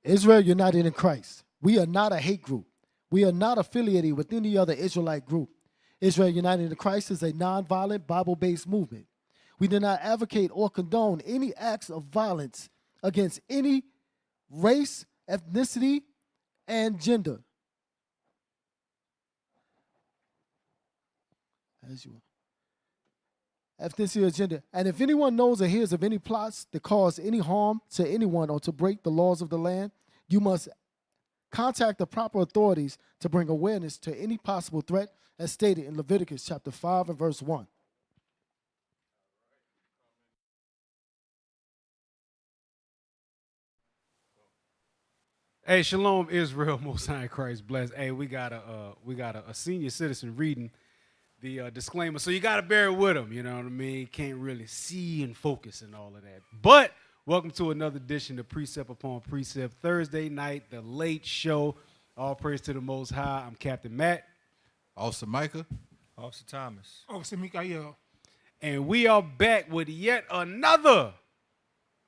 Israel united in Christ. We are not a hate group. We are not affiliated with any other Israelite group. Israel United in Christ is a nonviolent, Bible-based movement. We do not advocate or condone any acts of violence against any race, ethnicity, and gender. As you ethnicity or gender. And if anyone knows or hears of any plots to cause any harm to anyone or to break the laws of the land, you must contact the proper authorities to bring awareness to any possible threat as stated in Leviticus chapter 5 and verse 1. Hey, shalom, Israel, Most High Christ bless. Hey, we got a senior citizen reading the disclaimer, so you got to bear with him. You know what I mean? Can't really see and focus and all of that. But welcome to another edition of Precept Upon Precept, Thursday night, the late show. All praise to the Most High. I'm Captain Matt. Officer Micah. Officer Thomas. Officer Mikael. And we are back with yet another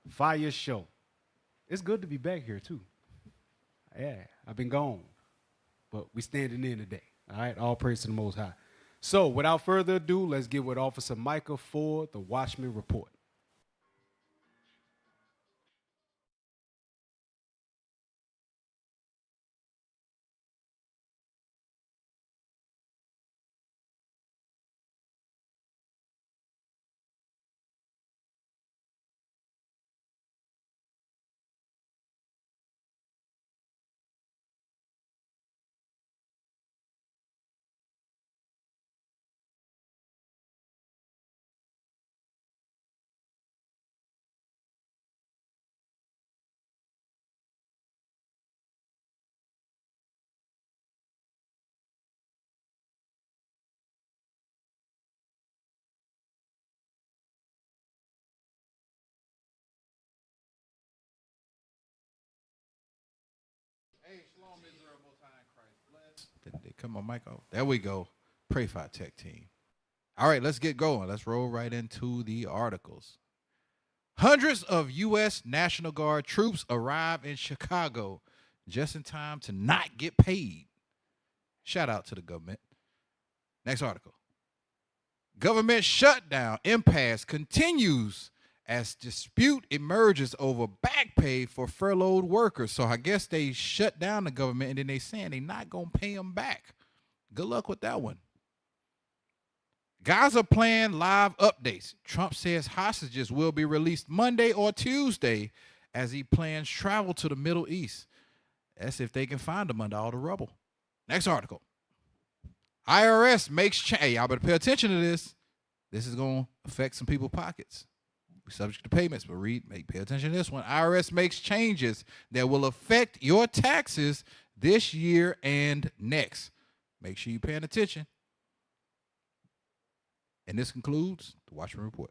fire show. It's good to be back here, too. Yeah, I've been gone, but we standing in today. All right, all praise to the Most High. So, without further ado, let's get with Officer Micah for the Watchman Report. Hey, shalom, Israel, Most High Christ bless. Did they come on mic off? There we go. Pray for our tech team. All right, let's get going. Let's roll right into the articles. Hundreds of U.S. National Guard troops arrive in Chicago just in time to not get paid. Shout out to the government. Next article. Government shutdown impasse continues as dispute emerges over back pay for furloughed workers. So I guess they shut down the government and then they saying they're not going to pay them back. Good luck with that one. Gaza plan live updates. Trump says hostages will be released Monday or Tuesday as he plans travel to the Middle East. That's if they can find them under all the rubble. Next article. IRS makes change. Hey, y'all better pay attention to this. This is going to affect some people's pockets. We're subject to payments, but pay attention to this one. IRS makes changes that will affect your taxes this year and next. Make sure you're paying attention. And this concludes the Watchman Report.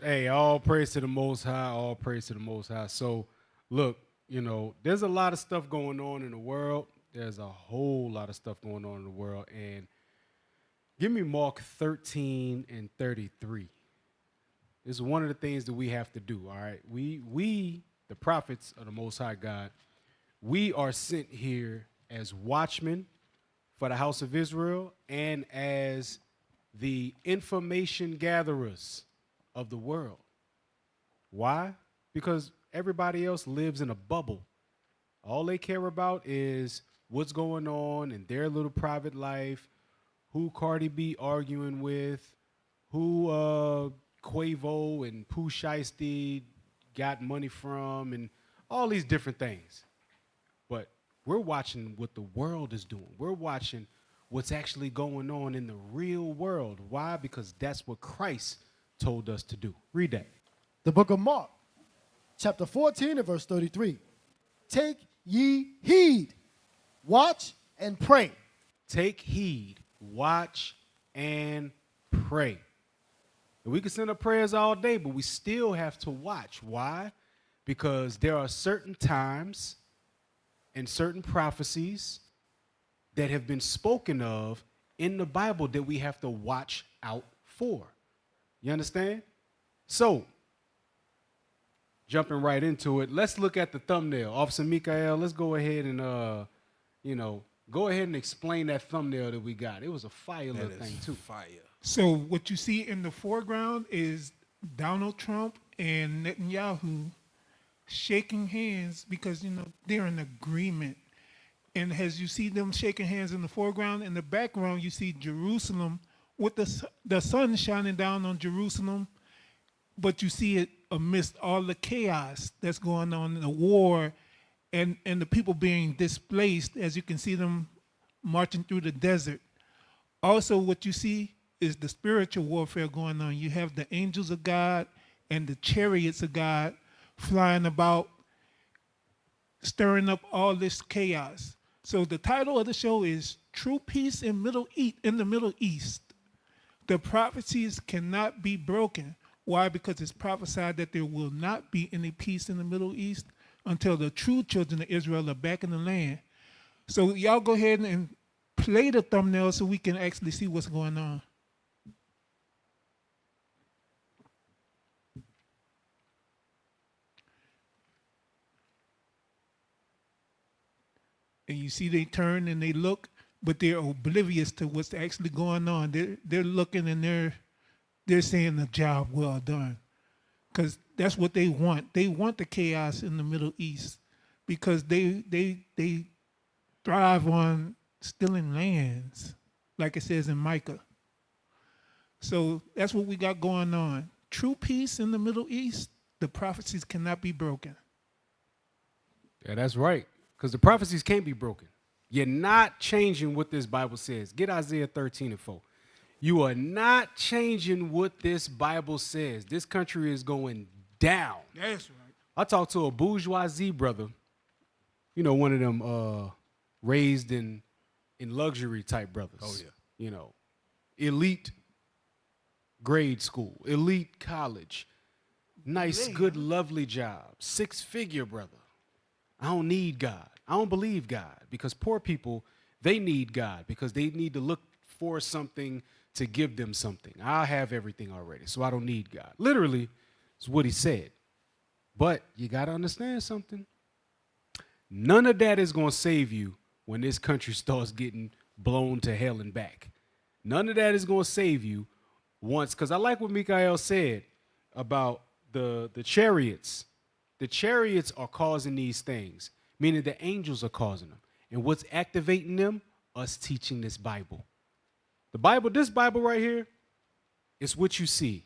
Hey, all praise to the Most High, all praise to the Most High. So, look, there's a lot of stuff going on in the world. There's a whole lot of stuff going on in the world. And give me Mark 13 and 33. This is one of the things that we have to do, all right? We, the prophets of the Most High God, we are sent here as watchmen for the house of Israel and as the information gatherers of the world. Why? Because everybody else lives in a bubble. All they care about is what's going on in their little private life, who Cardi B arguing with, who Quavo and Pooh Shiesty got money from, and all these different things. But we're watching what the world is doing. We're watching what's actually going on in the real world. Why? Because that's what Christ told us to do. Read that. The book of Mark, chapter 14 and verse 33. Take ye heed, watch and pray. Take heed, watch and pray. And we can send up prayers all day, but we still have to watch. Why? Because there are certain times and certain prophecies that have been spoken of in the Bible that we have to watch out for. You understand? So, jumping right into it, let's look at the thumbnail. Officer Mikael, let's go ahead and, go ahead and explain that thumbnail that we got. It was a fire little thing, too. Fire. So what you see in the foreground is Donald Trump and Netanyahu shaking hands because, they're in agreement. And as you see them shaking hands in the foreground, in the background, you see Jerusalem with the sun shining down on Jerusalem, but you see it amidst all the chaos that's going on in the war and the people being displaced, as you can see them marching through the desert. Also, what you see is the spiritual warfare going on. You have the angels of God and the chariots of God flying about, stirring up all this chaos. So the title of the show is True Peace in the Middle East. The prophecies cannot be broken. Why? Because it's prophesied that there will not be any peace in the Middle East until the true children of Israel are back in the land. So y'all go ahead and play the thumbnail so we can actually see what's going on. And you see they turn and they look, but they're oblivious to what's actually going on. They're looking and they're saying the job well done. Because that's what they want. They want the chaos in the Middle East because they thrive on stealing lands, like it says in Micah. So that's what we got going on. True peace in the Middle East, the prophecies cannot be broken. Yeah, that's right. Because the prophecies can't be broken. You're not changing what this Bible says. Get Isaiah 13:4. You are not changing what this Bible says. This country is going down. That's right. I talked to a bourgeoisie brother, one of them raised in luxury type brothers. Oh, yeah. Elite grade school, elite college, nice, good, lovely job, 6-figure brother. I don't need God. I don't believe God because poor people, they need God because they need to look for something to give them something. I have everything already, so I don't need God. Literally, is what he said. But you got to understand something. None of that is going to save you when this country starts getting blown to hell and back. None of that is going to save you once, because I like what Mikael said about the chariots. The chariots are causing these things, meaning the angels are causing them. And what's activating them? Us teaching this Bible. The Bible, this Bible right here, it's what you see.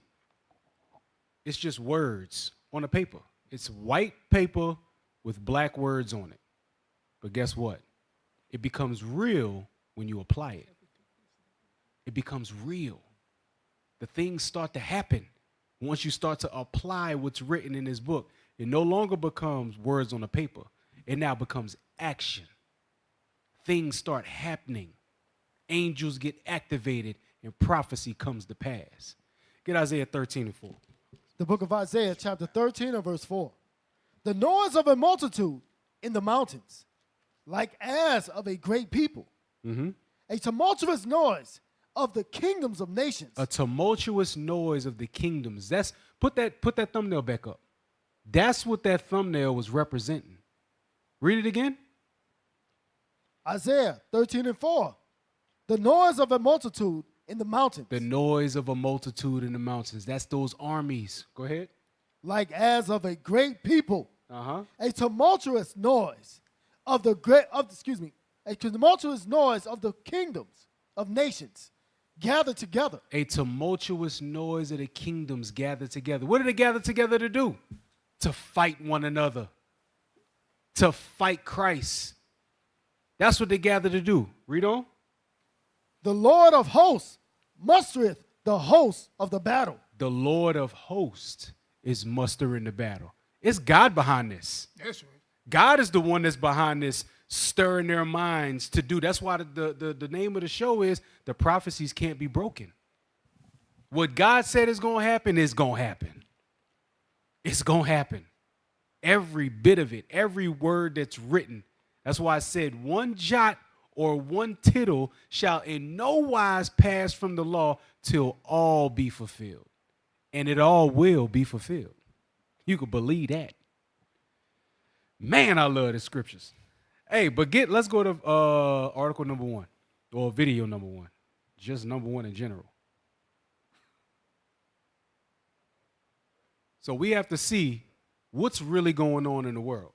It's just words on a paper. It's white paper with black words on it. But guess what? It becomes real when you apply it. It becomes real. The things start to happen once you start to apply what's written in this book. It no longer becomes words on a paper. It now becomes action. Things start happening. Angels get activated and prophecy comes to pass. Get Isaiah 13:4. The book of Isaiah, chapter 13 and verse 4. The noise of a multitude in the mountains, like as of a great people. Mm-hmm. A tumultuous noise of the kingdoms of nations. A tumultuous noise of the kingdoms. Put that thumbnail back up. That's what that thumbnail was representing. Read it again. Isaiah 13 and 4. The noise of a multitude in the mountains. The noise of a multitude in the mountains. That's those armies. Go ahead. Like as of a great people. Uh-huh. A tumultuous noise of the tumultuous noise of the kingdoms of nations gathered together. A tumultuous noise of the kingdoms gathered together. What did they gather together to do? To fight one another. To fight Christ. That's what they gathered to do. Read on. The Lord of hosts mustereth the hosts of the battle. The Lord of hosts is mustering the battle. It's God behind this. That's right. God is the one that's behind this, stirring their minds to do. That's why the name of the show is The Prophecies Can't Be Broken. What God said is going to happen is going to happen. It's going to happen. Every bit of it, every word that's written. That's why I said one jot or one tittle shall in no wise pass from the law till all be fulfilled. And it all will be fulfilled. You can believe that. Man, I love the scriptures. Hey, but let's go to article number 1 or video number 1. Just number 1 in general. So we have to see what's really going on in the world.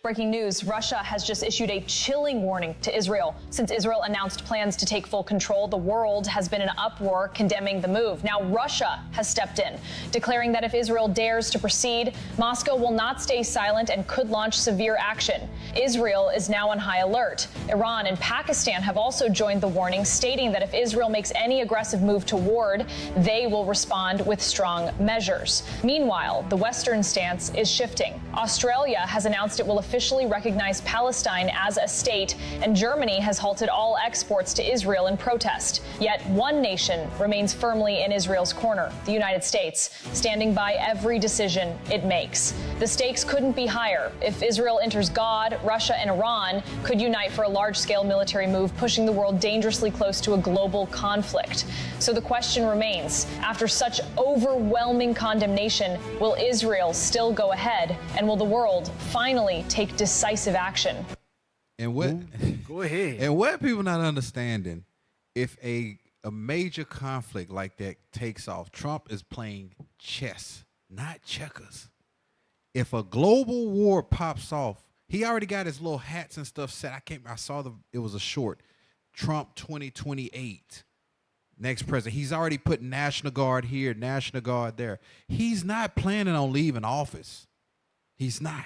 Breaking news, Russia has just issued a chilling warning to Israel. Since Israel announced plans to take full control, the world has been in uproar condemning the move. Now Russia has stepped in, declaring that if Israel dares to proceed, Moscow will not stay silent and could launch severe action. Israel is now on high alert. Iran and Pakistan have also joined the warning, stating that if Israel makes any aggressive move toward, they will respond with strong measures. Meanwhile, the Western stance is shifting. Australia has announced it will officially recognize Palestine as a state, and Germany has halted all exports to Israel in protest. Yet one nation remains firmly in Israel's corner, the United States, standing by every decision it makes. The stakes couldn't be higher. If Israel enters God, Russia and Iran could unite for a large-scale military move, pushing the world dangerously close to a global conflict. So the question remains, after such overwhelming condemnation, will Israel still go ahead, and will the world finally take decisive action? And what? Go ahead. And what people not understanding, if a major conflict like that takes off, Trump is playing chess, not checkers. If a global war pops off, he already got his little hats and stuff set. I saw it was a short. Trump 2028. Next president. He's already put National Guard here, National Guard there. He's not planning on leaving office. He's not.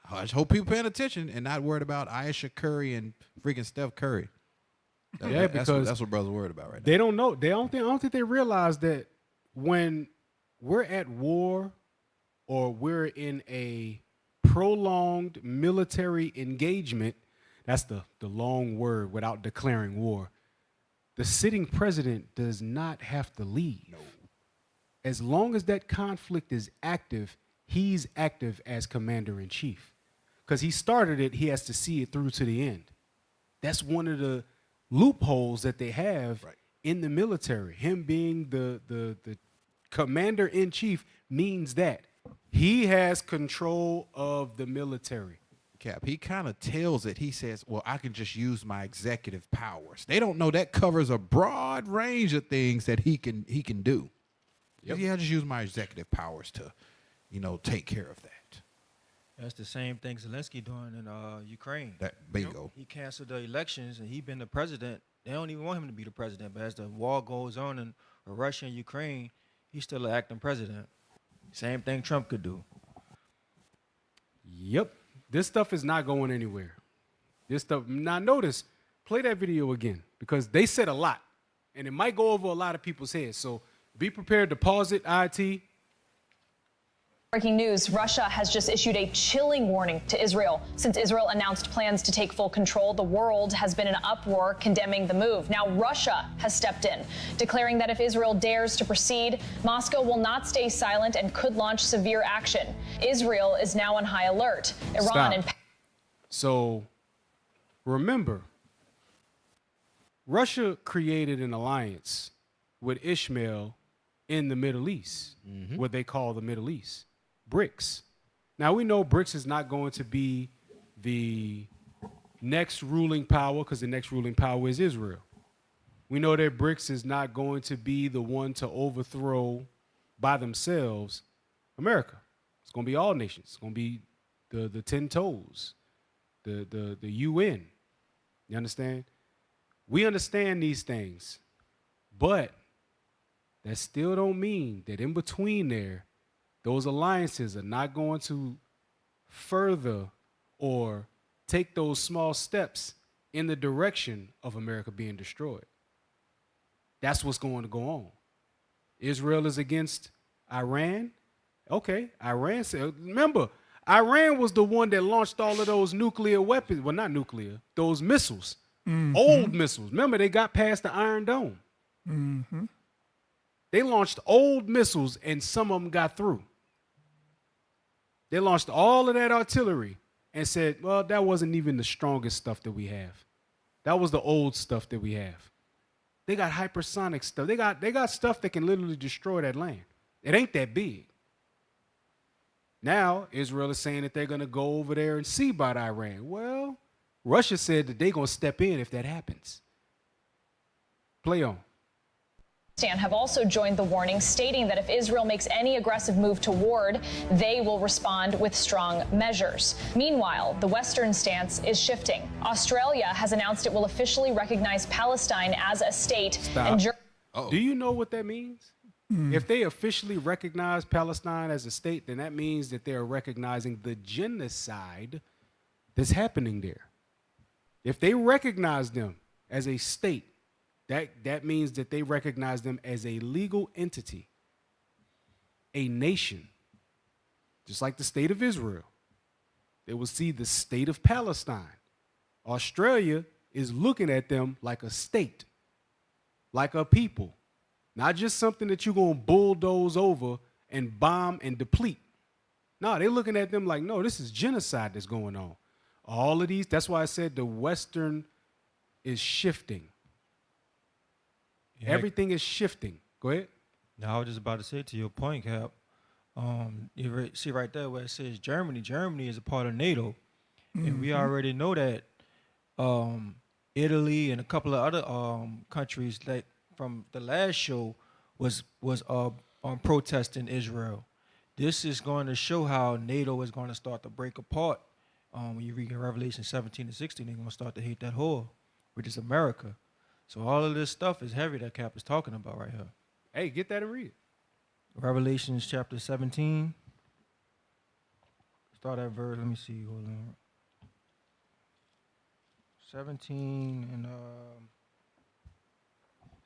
I just hope people paying attention and not worried about Aisha Curry and freaking Steph Curry. Yeah, because that's what brothers are worried about right now. They don't know. I don't think they realize that when we're at war or we're in a prolonged military engagement, that's the long word without declaring war, the sitting president does not have to leave. No. As long as that conflict is active, he's active as commander-in-chief. Because he started it, he has to see it through to the end. That's one of the loopholes that they have in the military. Him being the commander-in-chief means that he has control of the military. Cap, he kind of tells it. He says, well, I can just use my executive powers. They don't know that covers a broad range of things that he can do. Yep. Yeah, I just use my executive powers to, take care of that. That's the same thing Zelensky doing in Ukraine. That bingo. He canceled the elections and he been the president. They don't even want him to be the president. But as the war goes on in Russia and Ukraine, he's still an acting president. Same thing Trump could do. Yep. This stuff is not going anywhere. This stuff. Now notice, play that video again because they said a lot, and it might go over a lot of people's heads. So be prepared to pause it. IT. Breaking news, Russia has just issued a chilling warning to Israel. Since Israel announced plans to take full control, the world has been in uproar condemning the move. Now Russia has stepped in, declaring that if Israel dares to proceed, Moscow will not stay silent and could launch severe action. Israel is now on high alert. Iran and So remember, Russia created an alliance with Ishmael in the Middle East, what they call the Middle East. BRICS. Now, we know BRICS is not going to be the next ruling power because the next ruling power is Israel. We know that BRICS is not going to be the one to overthrow by themselves America. It's going to be all nations. It's going to be the 10 toes, the UN. You understand? We understand these things, but that still don't mean that in between there, those alliances are not going to further or take those small steps in the direction of America being destroyed. That's what's going to go on. Israel is against Iran. Okay, Iran said, remember, Iran was the one that launched all of those nuclear weapons. Well, not nuclear, those missiles Old missiles. Remember, they got past the Iron Dome. They launched old missiles, and some of them got through. They launched all of that artillery and said, well, that wasn't even the strongest stuff that we have. That was the old stuff that we have. They got hypersonic stuff. They got stuff that can literally destroy that land. It ain't that big. Now, Israel is saying that they're going to go over there and see about Iran. Well, Russia said that they're going to step in if that happens. Play on. Have also joined the warning, stating that if Israel makes any aggressive move toward, they will respond with strong measures. Meanwhile, the Western stance is shifting. Australia has announced it will officially recognize Palestine as a state. Stop. Do you know what that means? If they officially recognize Palestine as a state, then that means that they're recognizing the genocide that's happening there. If they recognize them as a state, that means that they recognize them as a legal entity, a nation, just like the state of Israel. They will see the state of Palestine. Australia is looking at them like a state, like a people, not just something that you're going to bulldoze over and bomb and deplete. No, they're looking at them like, no, this is genocide that's going on. All of these, that's why I said the Western is shifting. Yeah. Everything is shifting. Go ahead. Now, I was just about to say to your point, Cap. See right there where it says Germany. Germany is a part of NATO, and we already know that Italy and a couple of other countries, like from the last show, was protesting Israel. This is going to show how NATO is going to start to break apart. When you read in Revelation 17 and 16, they're going to start to hate that whore, which is America. So all of this stuff is heavy that Cap is talking about right here. Hey, get that and read it. Revelations chapter 17. Start at verse, let me see, hold on. 17 and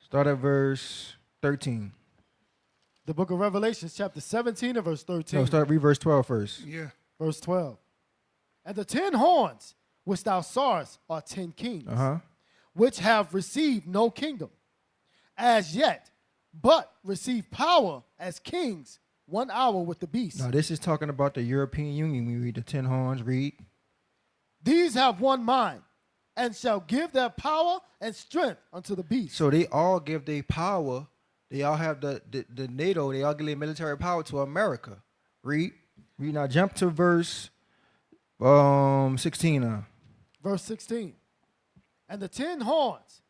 start at verse 13. The book of Revelation, chapter 17 and verse 13. No, read verse 12 first. Yeah. Verse 12. And the 10 horns which thou sawest are 10 kings, which have received no kingdom as yet, but receive power as kings 1 hour with the beast. Now, this is talking about the European Union. We read the 10 horns, read. These have one mind, and shall give their power and strength unto the beast. So they all give their power. They all have the NATO. They all give their military power to America. Read. Now, jump to verse 16 now. Verse 16. And the 10 horns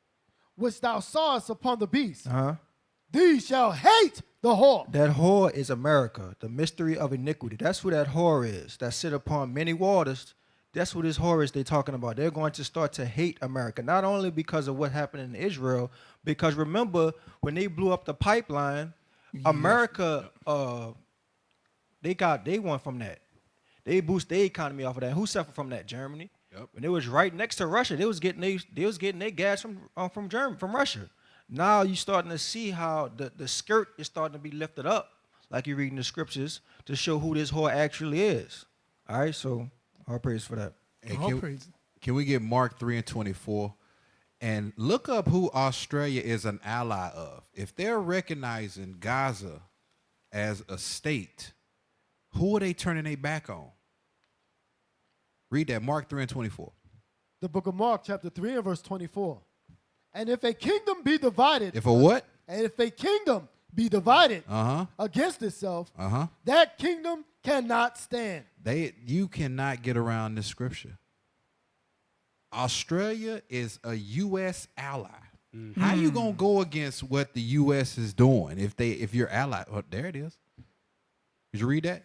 which thou sawest upon the beast, these shall hate the whore. That whore is America, the mystery of iniquity. That's who that whore is, that sit upon many waters. That's what this whore is they're talking about. They're going to start to hate America, not only because of what happened in Israel, because remember, when they blew up the pipeline, America, they won from that. They boost their economy off of that. Who suffered from that? Germany. Yep. When it was right next to Russia, they was getting their gas from Russia. Now you starting to see how the skirt is starting to be lifted up, like you read in the scriptures, to show who this whore actually is. All right, so all praise for that. Hey, All praise. can we get Mark 3 and 24? And look up who Australia is an ally of. If they're recognizing Gaza as a state, who are they turning their back on? Read that, Mark 3 and 24. The book of Mark, chapter 3 and verse 24. And if a kingdom be divided. If a what? And if a kingdom be divided against itself, that kingdom cannot stand. You cannot get around this scripture. Australia is a U.S. ally. How you gonna go against what the U.S. is doing if you're ally? Oh, there it is. Did you read that?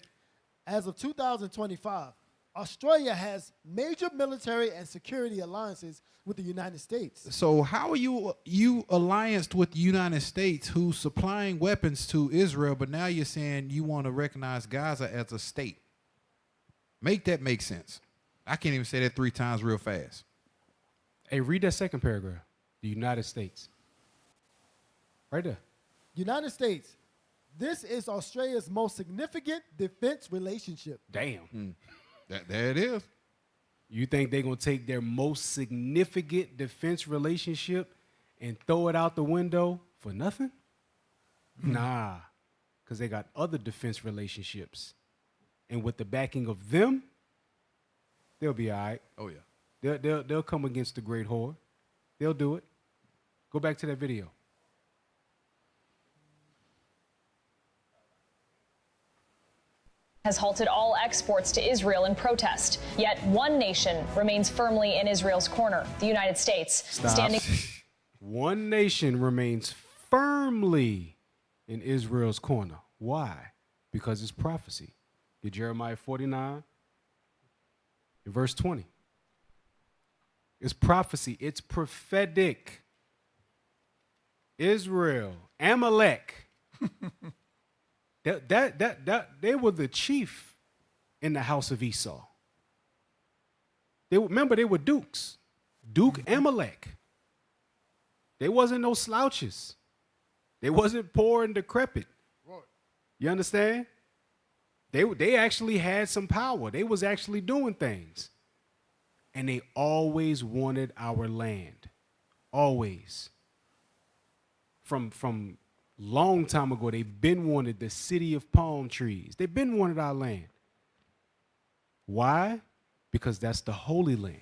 As of 2025, Australia has major military and security alliances with the United States. So how are you allianced with the United States, who's supplying weapons to Israel, but now you're saying you want to recognize Gaza as a state? Make that make sense. I can't even say that 3 times real fast. Hey, read that second paragraph. The United States. Right there. United States. This is Australia's most significant defense relationship. Damn. There it is. You think they're going to take their most significant defense relationship and throw it out the window for nothing? Nah, because they got other defense relationships. And with the backing of them, they'll be all right. Oh, yeah. They'll come against the great whore. They'll do it. Go back to that video. Has halted all exports to Israel in protest. Yet one nation remains firmly in Israel's corner, the United States. Stop. Standing One nation remains firmly in Israel's corner. Why? Because it's prophecy. Get Jeremiah 49 in verse 20. It's prophecy. It's prophetic. Israel, Amalek. They were the chief in the house of Esau. They were dukes. Duke Amalek. They wasn't no slouches. They wasn't poor and decrepit. You understand? They actually had some power. They was actually doing things. And they always wanted our land. Always. From long time ago, they've been wanted the city of palm trees. They've been wanted our land. Why? Because that's the holy land.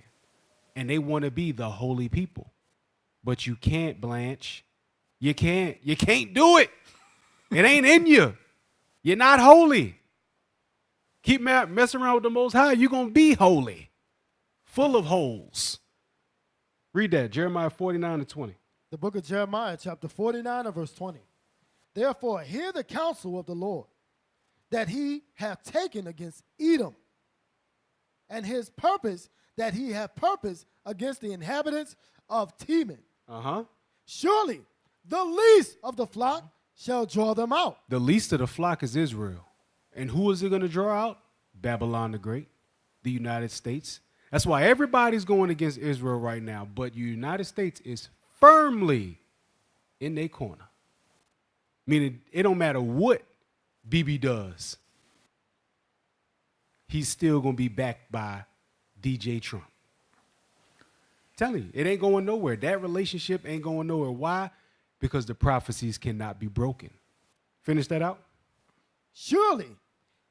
And they want to be the holy people. But you can't, Blanche. You can't. You can't do it. It ain't in you. You're not holy. Keep messing around with the Most High, you're going to be holy. Full of holes. Read that, Jeremiah 49 and 20. The book of Jeremiah, chapter 49 and verse 20. Therefore, hear the counsel of the Lord, that he hath taken against Edom, and his purpose that he hath purposed against the inhabitants of Teman. Surely the least of the flock shall draw them out. The least of the flock is Israel. And who is it going to draw out? Babylon the Great, the United States. That's why everybody's going against Israel right now. But the United States is firmly in their corner. Meaning it don't matter what Bibi does. He's still going to be backed by DJ Trump. Tell you, it ain't going nowhere. That relationship ain't going nowhere. Why? Because the prophecies cannot be broken. Finish that out. Surely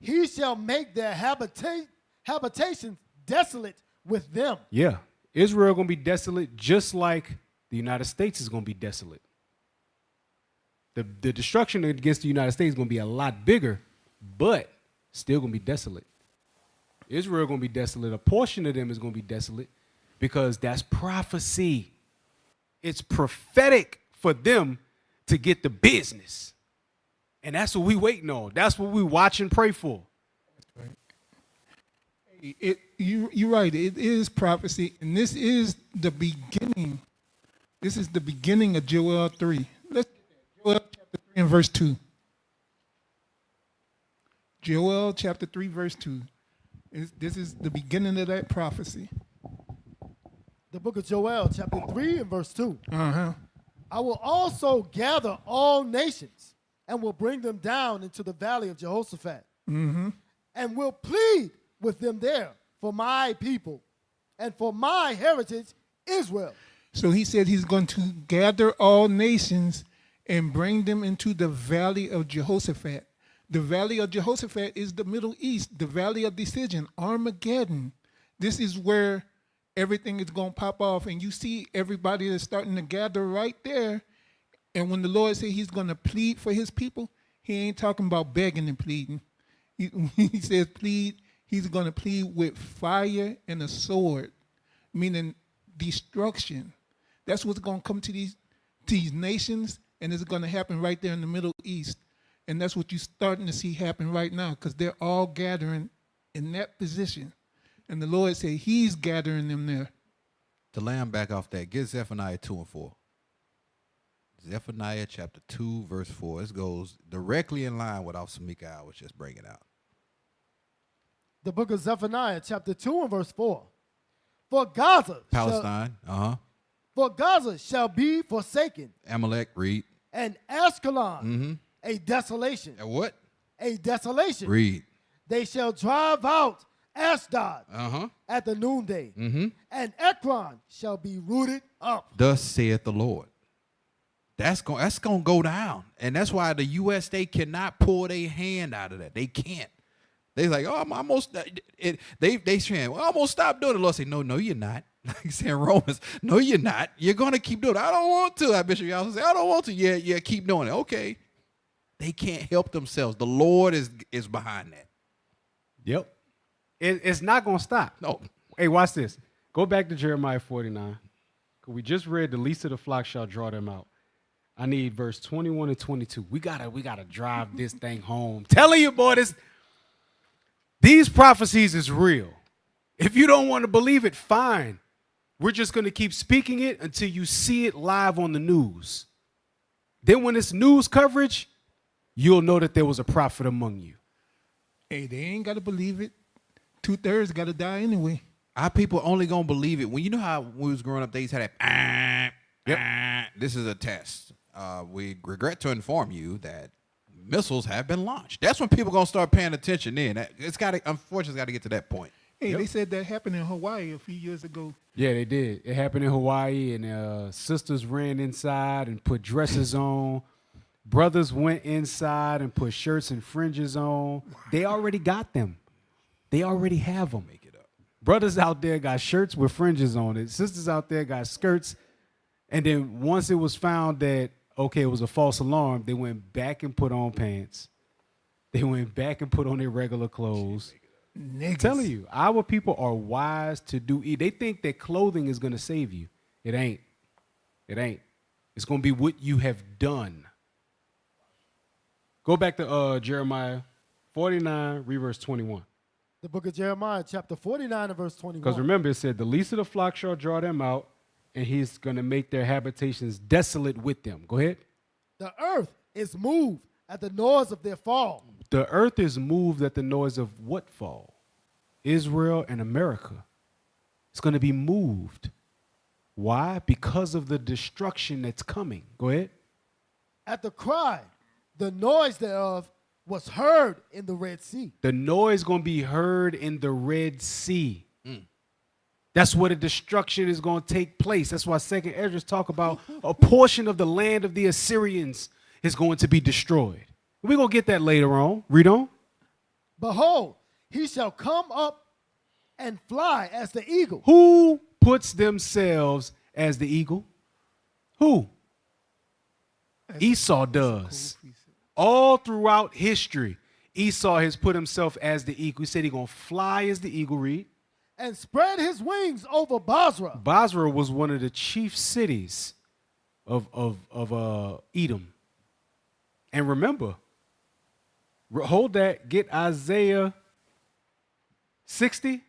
he shall make their habitations desolate with them. Yeah. Israel going to be desolate just like the United States is going to be desolate. The destruction against the United States is going to be a lot bigger, but still going to be desolate. Israel going to be desolate. A portion of them is going to be desolate because that's prophecy. It's prophetic for them to get the business. And that's what we waiting on. That's what we watch and pray for. You're right. It is prophecy, and this is the beginning. This is the beginning of Joel 3. Let's get that. Joel chapter 3 and verse 2. Joel chapter 3 verse 2. This is the beginning of that prophecy. The book of Joel, chapter 3 and verse 2. Uh-huh. I will also gather all nations and will bring them down into the valley of Jehoshaphat, and will plead with them there for my people and for my heritage, Israel. So he said he's going to gather all nations and bring them into the valley of Jehoshaphat. The valley of Jehoshaphat is the Middle East, the valley of decision, Armageddon. This is where everything is going to pop off, and you see everybody that's starting to gather right there. And when the Lord said he's going to plead for his people, he ain't talking about begging and pleading. He says plead. He's going to plead with fire and a sword, meaning destruction. That's what's going to come to these nations, and it's going to happen right there in the Middle East. And that's what you're starting to see happen right now, because they're all gathering in that position. And the Lord said he's gathering them there. To lamb back off that, get Zephaniah 2 and 4. Zephaniah chapter 2, verse 4. This goes directly in line with what Samika was just bringing out. The book of Zephaniah, chapter 2 and verse 4. For Gaza, Palestine, for Gaza shall be forsaken, Amalek, read. and Ashkelon, a desolation. And what? A desolation. Read. They shall drive out Ashdod at the noonday, and Ekron shall be rooted up. Thus saith the Lord. That's gonna go down, and that's why the U.S. they cannot pull their hand out of that. They can't. They like, oh, I'm almost. They saying, well, I'm gonna stop doing it. The Lord say, no, you're not. Like saying Romans, no, you're not. You're gonna keep doing it. I don't want to. Bishop Y'all say, I don't want to. Yeah, keep doing it. Okay. They can't help themselves. The Lord is behind that. Yep. It's not gonna stop. No. Hey, watch this. Go back to Jeremiah 49. We just read the least of the flock shall draw them out. I need verse 21 and 22. We gotta drive this thing home. Telling you, boy, these prophecies is real. If you don't want to believe it, fine. We're just gonna keep speaking it until you see it live on the news. Then when it's news coverage, you'll know that there was a prophet among you. Hey, they ain't got to believe it. 2/3 got to die anyway. Our people only gonna believe it when you know how when we was growing up. They used to have that. This is a test. We regret to inform you that missiles have been launched. That's when people gonna start paying attention. Then unfortunately, it's got to get to that point. Hey, they said that happened in Hawaii a few years ago. Yeah, they did. It happened in Hawaii, and sisters ran inside and put dresses on. Brothers went inside and put shirts and fringes on. They already got them. They already have them. Make it up. Brothers out there got shirts with fringes on it. Sisters out there got skirts. And then once it was found that, okay, it was a false alarm, they went back and put on pants. They went back and put on their regular clothes. I'm telling you, our people are wise to do. They think that clothing is going to save you. It ain't. It ain't. It's going to be what you have done. Go back to Jeremiah 49, read verse 21. The book of Jeremiah, chapter 49 and verse 21. Because remember, it said, the least of the flock shall draw them out, and he's going to make their habitations desolate with them. Go ahead. The earth is moved at the noise of their fall. The earth is moved at the noise of what fall? Israel and America. It's going to be moved. Why? Because of the destruction that's coming. Go ahead. At the cry, the noise thereof was heard in the Red Sea. The noise going to be heard in the Red Sea. That's where the destruction is going to take place. That's why 2nd Ezra talk about a portion of the land of the Assyrians is going to be destroyed. We're going to get that later on. Read on. Behold, he shall come up and fly as the eagle. Who puts themselves as the eagle? Who? Esau does. All throughout history, Esau has put himself as the eagle. He said he's going to fly as the eagle, read. And spread his wings over Basra. Basra was one of the chief cities of Edom. And remember, hold that, get Isaiah 60,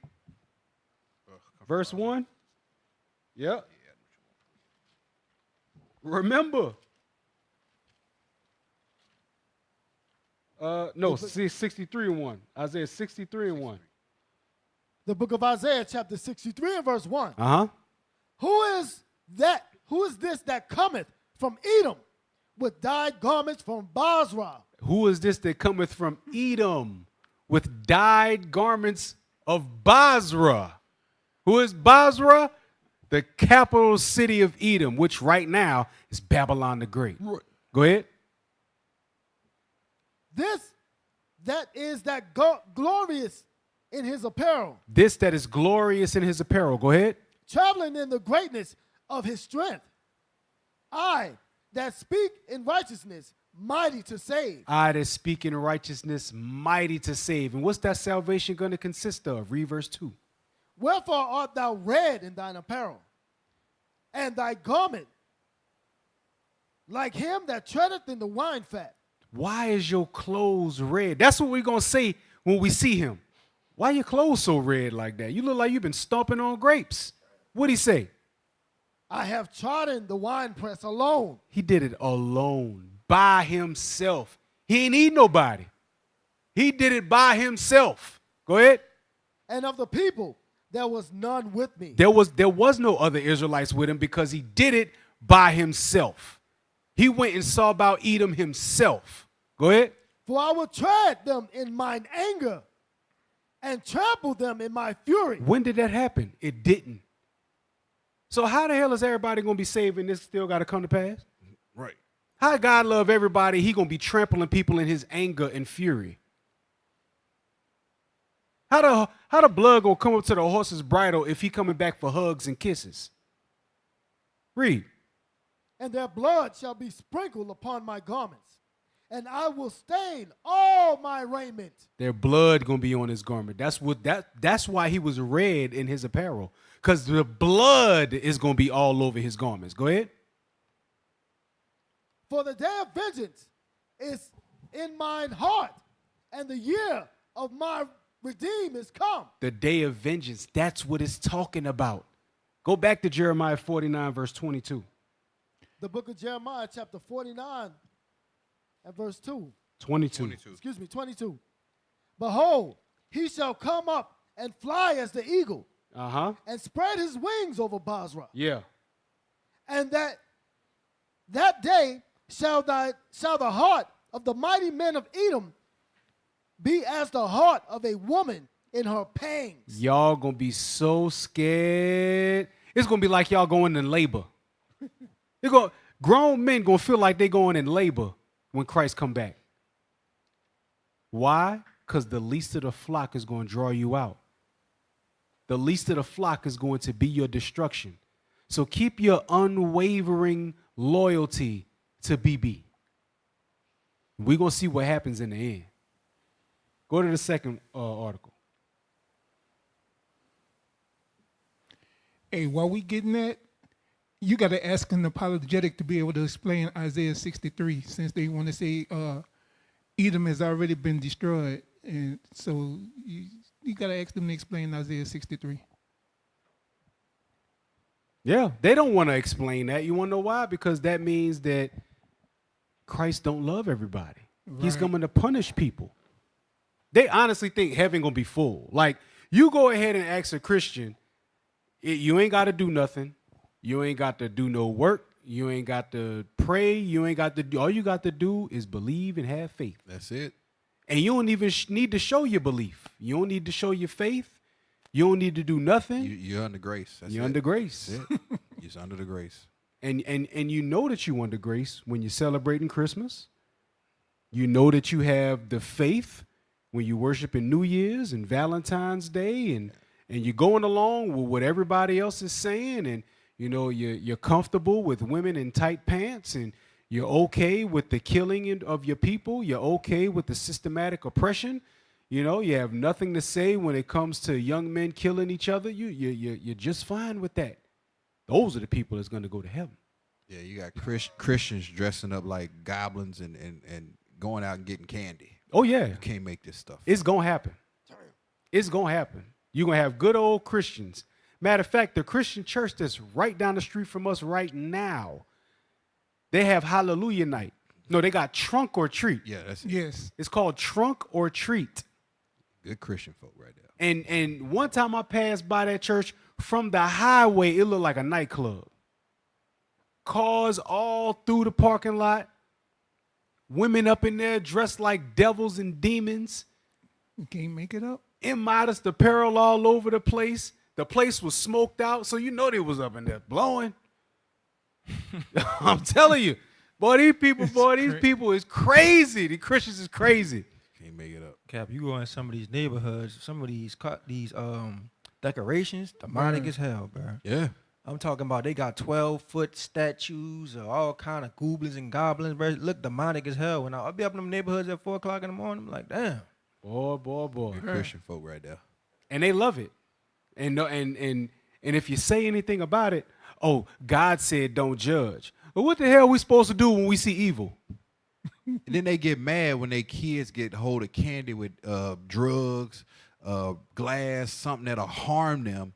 verse 1. Yep. Remember. No, 63 and 1. Isaiah 63 and 1. The book of Isaiah, chapter 63 and verse 1. Uh-huh. Who is this that cometh from Edom with dyed garments from Basra? Who is this that cometh from Edom with dyed garments of Basra? Who is Basra? The capital city of Edom, which right now is Babylon the Great. Go ahead. This that is that glorious in his apparel. This that is glorious in his apparel. Go ahead. Traveling in the greatness of his strength. I that speak in righteousness, mighty to save. I that speak in righteousness, mighty to save. And what's that salvation going to consist of? Read verse 2. Wherefore art thou red in thine apparel, and thy garment like him that treadeth in the wine fat. Why is your clothes red? That's what we're going to say when we see him. Why your clothes so red like that? You look like you've been stomping on grapes. What'd he say? I have trodden the winepress alone. He did it alone, by himself. He ain't need nobody. He did it by himself. Go ahead. And of the people, there was none with me. There was no other Israelites with him because he did it by himself. He went and saw about Edom himself. Go ahead. For I will tread them in mine anger, and trample them in my fury. When did that happen? It didn't. So how the hell is everybody going to be saved and this still got to come to pass? Right. How God love everybody, he going to be trampling people in his anger and fury? How the blood going to come up to the horse's bridle if he coming back for hugs and kisses? Read. And their blood shall be sprinkled upon my garments, and I will stain all my raiment. Their blood going to be on his garment. That's why he was red in his apparel, because the blood is going to be all over his garments. Go ahead. For the day of vengeance is in mine heart, and the year of my redeem is come. The day of vengeance, that's what it's talking about. Go back to Jeremiah 49, verse 22. The book of Jeremiah, chapter 49, and verse 2. 22. Excuse me, 22. Behold, he shall come up and fly as the eagle, and spread his wings over Basra. Yeah. And that day shall the heart of the mighty men of Edom be as the heart of a woman in her pangs. Y'all gonna be so scared. It's gonna be like y'all going in labor. Grown men gonna feel like they going in labor when Christ come back. Why? Because the least of the flock is going to draw you out. The least of the flock is going to be your destruction. So keep your unwavering loyalty to BB. We're going to see what happens in the end. Go to the second article. Hey, while we getting that, you got to ask an apologetic to be able to explain Isaiah 63, since they want to say Edom has already been destroyed. And so you got to ask them to explain Isaiah 63. Yeah, they don't want to explain that. You want to know why? Because that means that Christ don't love everybody. Right. He's coming to punish people. They honestly think heaven going to be full. Like, you go ahead and ask a Christian, you ain't got to do nothing. You ain't got to do no work. You ain't got to pray. You ain't got to do. All you got to do is believe and have faith. That's it. And you don't even need to show your belief. You don't need to show your faith. You don't need to do nothing. You're under grace. You're under grace. That's it. You're under the grace. And you know that you're under grace when you're celebrating Christmas. You know that you have the faith when you worship in New Year's and Valentine's Day, and you're going along with what everybody else is saying, and you know you're comfortable with women in tight pants, and you're okay with the killing of your people. You're okay with the systematic oppression. You know, you have nothing to say when it comes to young men killing each other. You're just fine with that. Those are the people that's going to go to heaven. Yeah, you got Christians dressing up like goblins and going out and getting candy. Oh, yeah. You can't make this stuff. It's going to happen. It's going to happen. You're going to have good old Christians. Matter of fact, the Christian church that's right down the street from us right now, they have Hallelujah Night. No, they got Trunk or Treat. Yeah, that's it. Yes. It's called Trunk or Treat. Good Christian folk right there. And one time I passed by that church, from the highway, it looked like a nightclub. Cars all through the parking lot. Women up in there dressed like devils and demons. You can't make it up. Immodest apparel all over the place. The place was smoked out, so you know they was up in there blowing. I'm telling you. Boy, these people is crazy. The Christians is crazy. Can't make it up. Cap, you go in some of these neighborhoods, some of these decorations, demonic as hell, bro. Yeah. I'm talking about they got 12-foot statues of all kind of goblins and goblins, bro. Look demonic as hell. When I'll be up in them neighborhoods at 4 o'clock in the morning, I'm like, damn. Boy. Good Christian folk right there. And they love it. And if you say anything about it, oh, God said don't judge. Well, what the hell are we supposed to do when we see evil? And then they get mad when their kids get hold of candy with drugs, glass, something that'll harm them.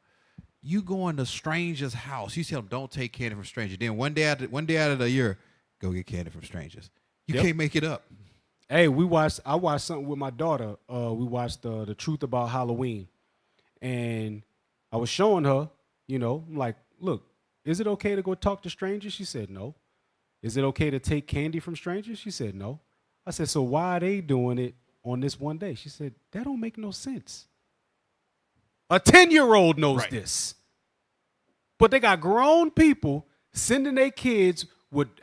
You go in a stranger's house. You tell them don't take candy from strangers. Then one day out of the year, go get candy from strangers. You can't make it up. Hey, I watched something with my daughter. We watched The Truth About Halloween. And I was showing her, you know, I'm like, look, is it okay to go talk to strangers? She said, no. Is it okay to take candy from strangers? She said, no. I said, so why are they doing it on this one day? She said, that don't make no sense. A 10-year-old knows Right. this. But they got grown people sending their kids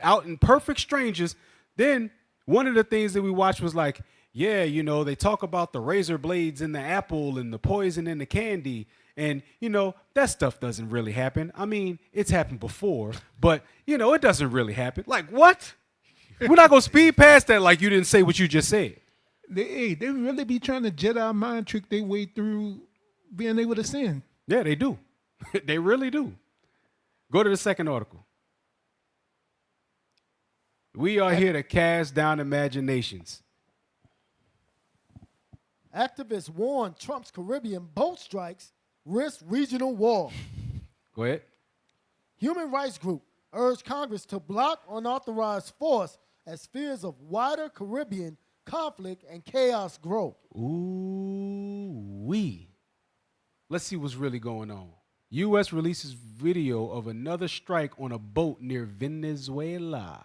out in perfect strangers. Then one of the things that we watched was like, yeah, you know, they talk about the razor blades in the apple and the poison in the candy. And, you know, that stuff doesn't really happen. I mean, it's happened before, but, you know, it doesn't really happen. Like, what? We're not going to speed past that like you didn't say what you just said. They really be trying to Jedi mind trick their way through being able to sin. Yeah, they do. They really do. Go to the second article. We are here to cast down imaginations. Activists warn Trump's Caribbean boat strikes risk regional war. Go ahead. Human rights group urge Congress to block unauthorized force as fears of wider Caribbean conflict and chaos grow. Ooh-wee. Let's see what's really going on. U.S. releases video of another strike on a boat near Venezuela.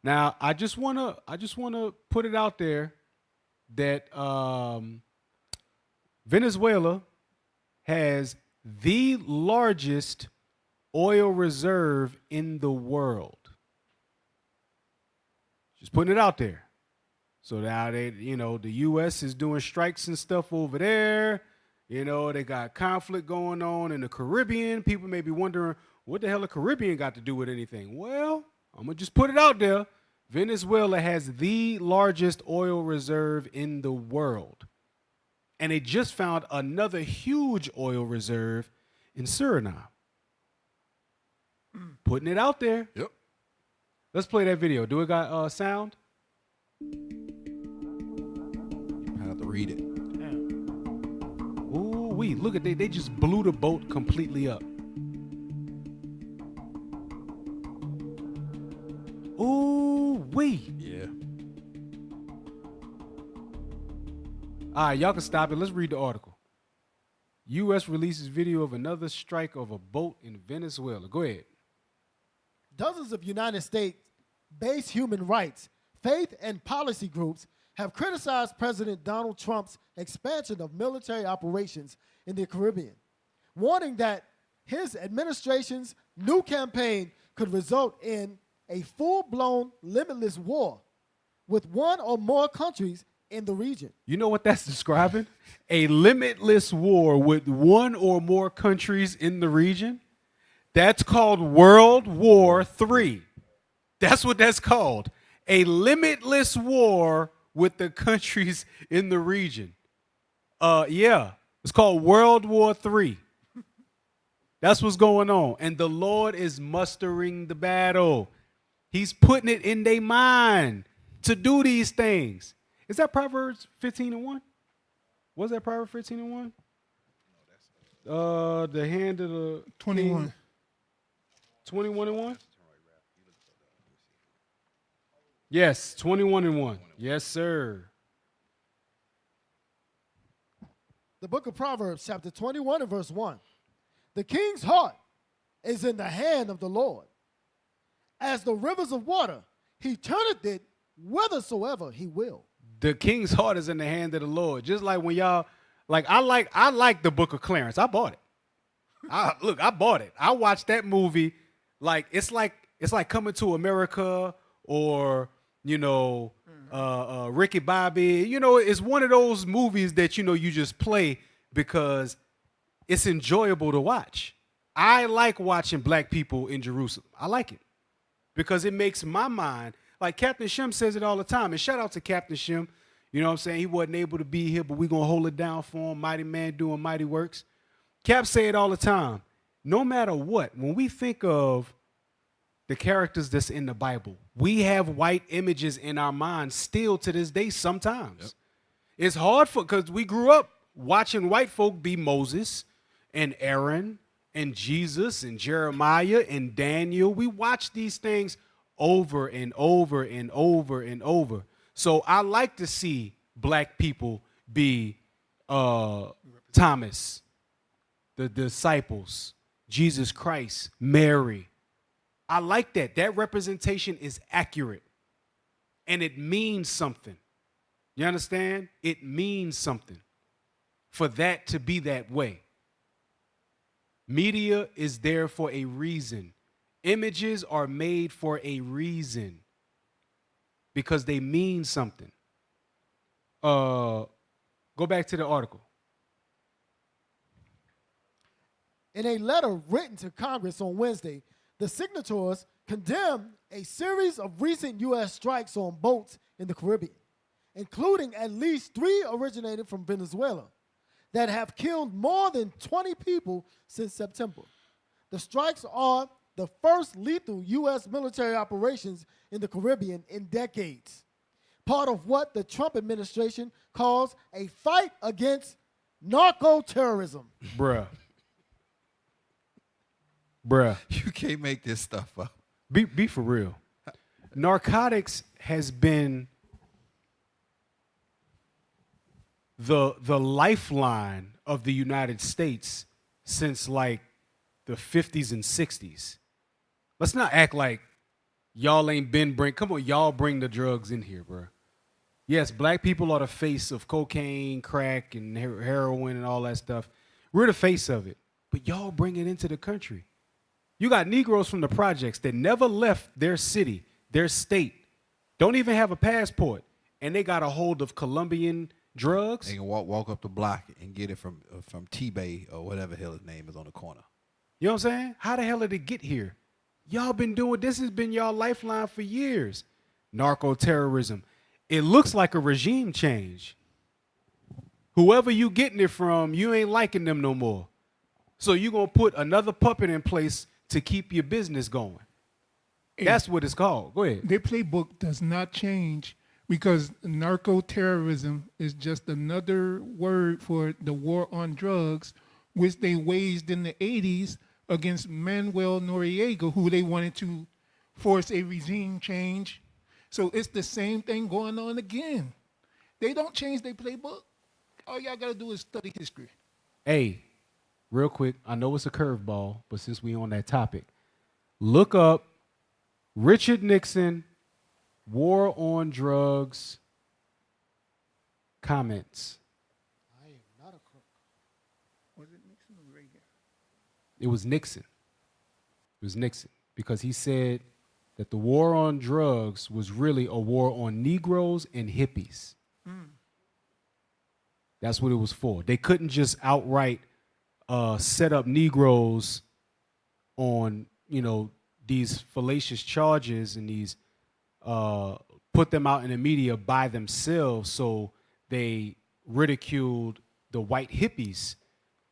Now, I just wanna put it out there that Venezuela has the largest oil reserve in the world. Just putting it out there. So now the U.S. is doing strikes and stuff over there. You know, they got conflict going on in the Caribbean. People may be wondering, what the hell the Caribbean got to do with anything? Well, I'm going to just put it out there. Venezuela has the largest oil reserve in the world. And they just found another huge oil reserve in Suriname. Putting it out there. Yep. Let's play that video. Do it got sound? I have to read it. Ooh, look at they just blew the boat completely up. Ooh, Yeah. All right, y'all can stop it. Let's read the article. U.S. releases video of another strike of a boat in Venezuela. Go ahead. Dozens of United States-based human rights, faith, and policy groups have criticized President Donald Trump's expansion of military operations in the Caribbean, warning that his administration's new campaign could result in a full-blown limitless war with one or more countries in the region. You know what that's describing? A limitless war with one or more countries in the region. That's called World War III. That's what that's called. A limitless war with the countries in the region. Yeah, it's called World War III. That's what's going on. And the Lord is mustering the battle. He's putting it in their mind to do these things. Is that Proverbs 15:1? Was that Proverbs 15:1? The hand of the 21. 21:1? Yes, 21:1. Yes, sir. The book of Proverbs, chapter 21 and verse 1. The king's heart is in the hand of the Lord. As the rivers of water, he turneth it whithersoever he will. The king's heart is in the hand of the Lord. Just like when y'all, like I like the book of Clarence. I bought it. I bought it. I watched that movie. Like it's like Coming to America or Ricky Bobby. You know, it's one of those movies that you just play because it's enjoyable to watch. I like watching black people in Jerusalem. I like it because it makes my mind. Like Captain Shem says it all the time. And shout out to Captain Shem. You know what I'm saying? He wasn't able to be here, but we're going to hold it down for him. Mighty man doing mighty works. Cap say it all the time. No matter what, when we think of the characters that's in the Bible, we have white images in our minds still to this day sometimes. Yep. It's hard because we grew up watching white folk be Moses and Aaron and Jesus and Jeremiah and Daniel. We watch these things over and over and over and over. So I like to see black people be Thomas, the disciples, Jesus Christ, Mary. I like that. That representation is accurate. And it means something. You understand? It means something. for that to be that way. Media is there for a reason. Images are made for a reason because they mean something. Go back to the article. In a letter written to Congress on Wednesday, the signatories condemned a series of recent U.S. strikes on boats in the Caribbean, including at least 3 originating from Venezuela, that have killed more than 20 people since September. The strikes are the first lethal U.S. military operations in the Caribbean in decades, part of what the Trump administration calls a fight against narco-terrorism. Bruh. You can't make this stuff up. Be for real. Narcotics has been the lifeline of the United States since like the 50s and 60s. Let's not act like y'all ain't come on, y'all bring the drugs in here, bro. Yes, black people are the face of cocaine, crack, and heroin and all that stuff. We're the face of it, but y'all bring it into the country. You got Negroes from the projects that never left their city, their state, don't even have a passport, and they got a hold of Colombian drugs. They can walk up the block and get it from T-Bay or whatever the hell his name is on the corner. You know what I'm saying? How the hell did it get here? Y'all been doing this, has been y'all lifeline for years. Narco-terrorism. It looks like a regime change. Whoever you getting it from, you ain't liking them no more. So you going to put another puppet in place to keep your business going. That's what it's called. Go ahead. Their playbook does not change because narco-terrorism is just another word for the war on drugs, which they waged in the 80s against Manuel Noriega, who they wanted to force a regime change. So it's the same thing going on again. They don't change their playbook. All y'all got to do is study history. Hey, real quick, I know it's a curveball, but since we on that topic, look up Richard Nixon, war on drugs, comments. I am not a crook. Was it Nixon or Reagan? It was Nixon. It was Nixon because he said that the war on drugs was really a war on Negroes and hippies. That's what it was for. They couldn't just outright set up Negroes on, these fallacious charges and these put them out in the media by themselves. So they ridiculed the white hippies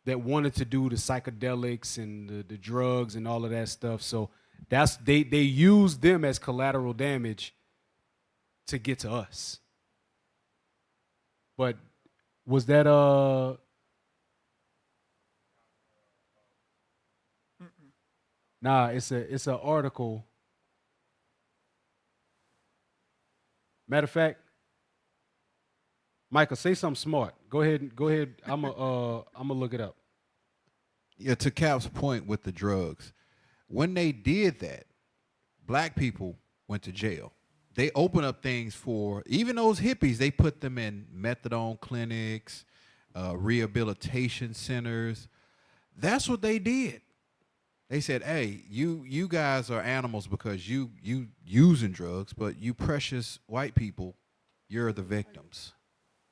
that wanted to do the psychedelics and the drugs and all of that stuff. So they used them as collateral damage to get to us. But was that Nah, it's an article. Matter of fact, Michael, say something smart. Go ahead. I'm gonna look it up. Yeah, to Cap's point with the drugs, when they did that, black people went to jail. They opened up things for even those hippies. They put them in methadone clinics, rehabilitation centers. That's what they did. They said, "Hey, you guys are animals because you using drugs, but you precious white people, you're the victims,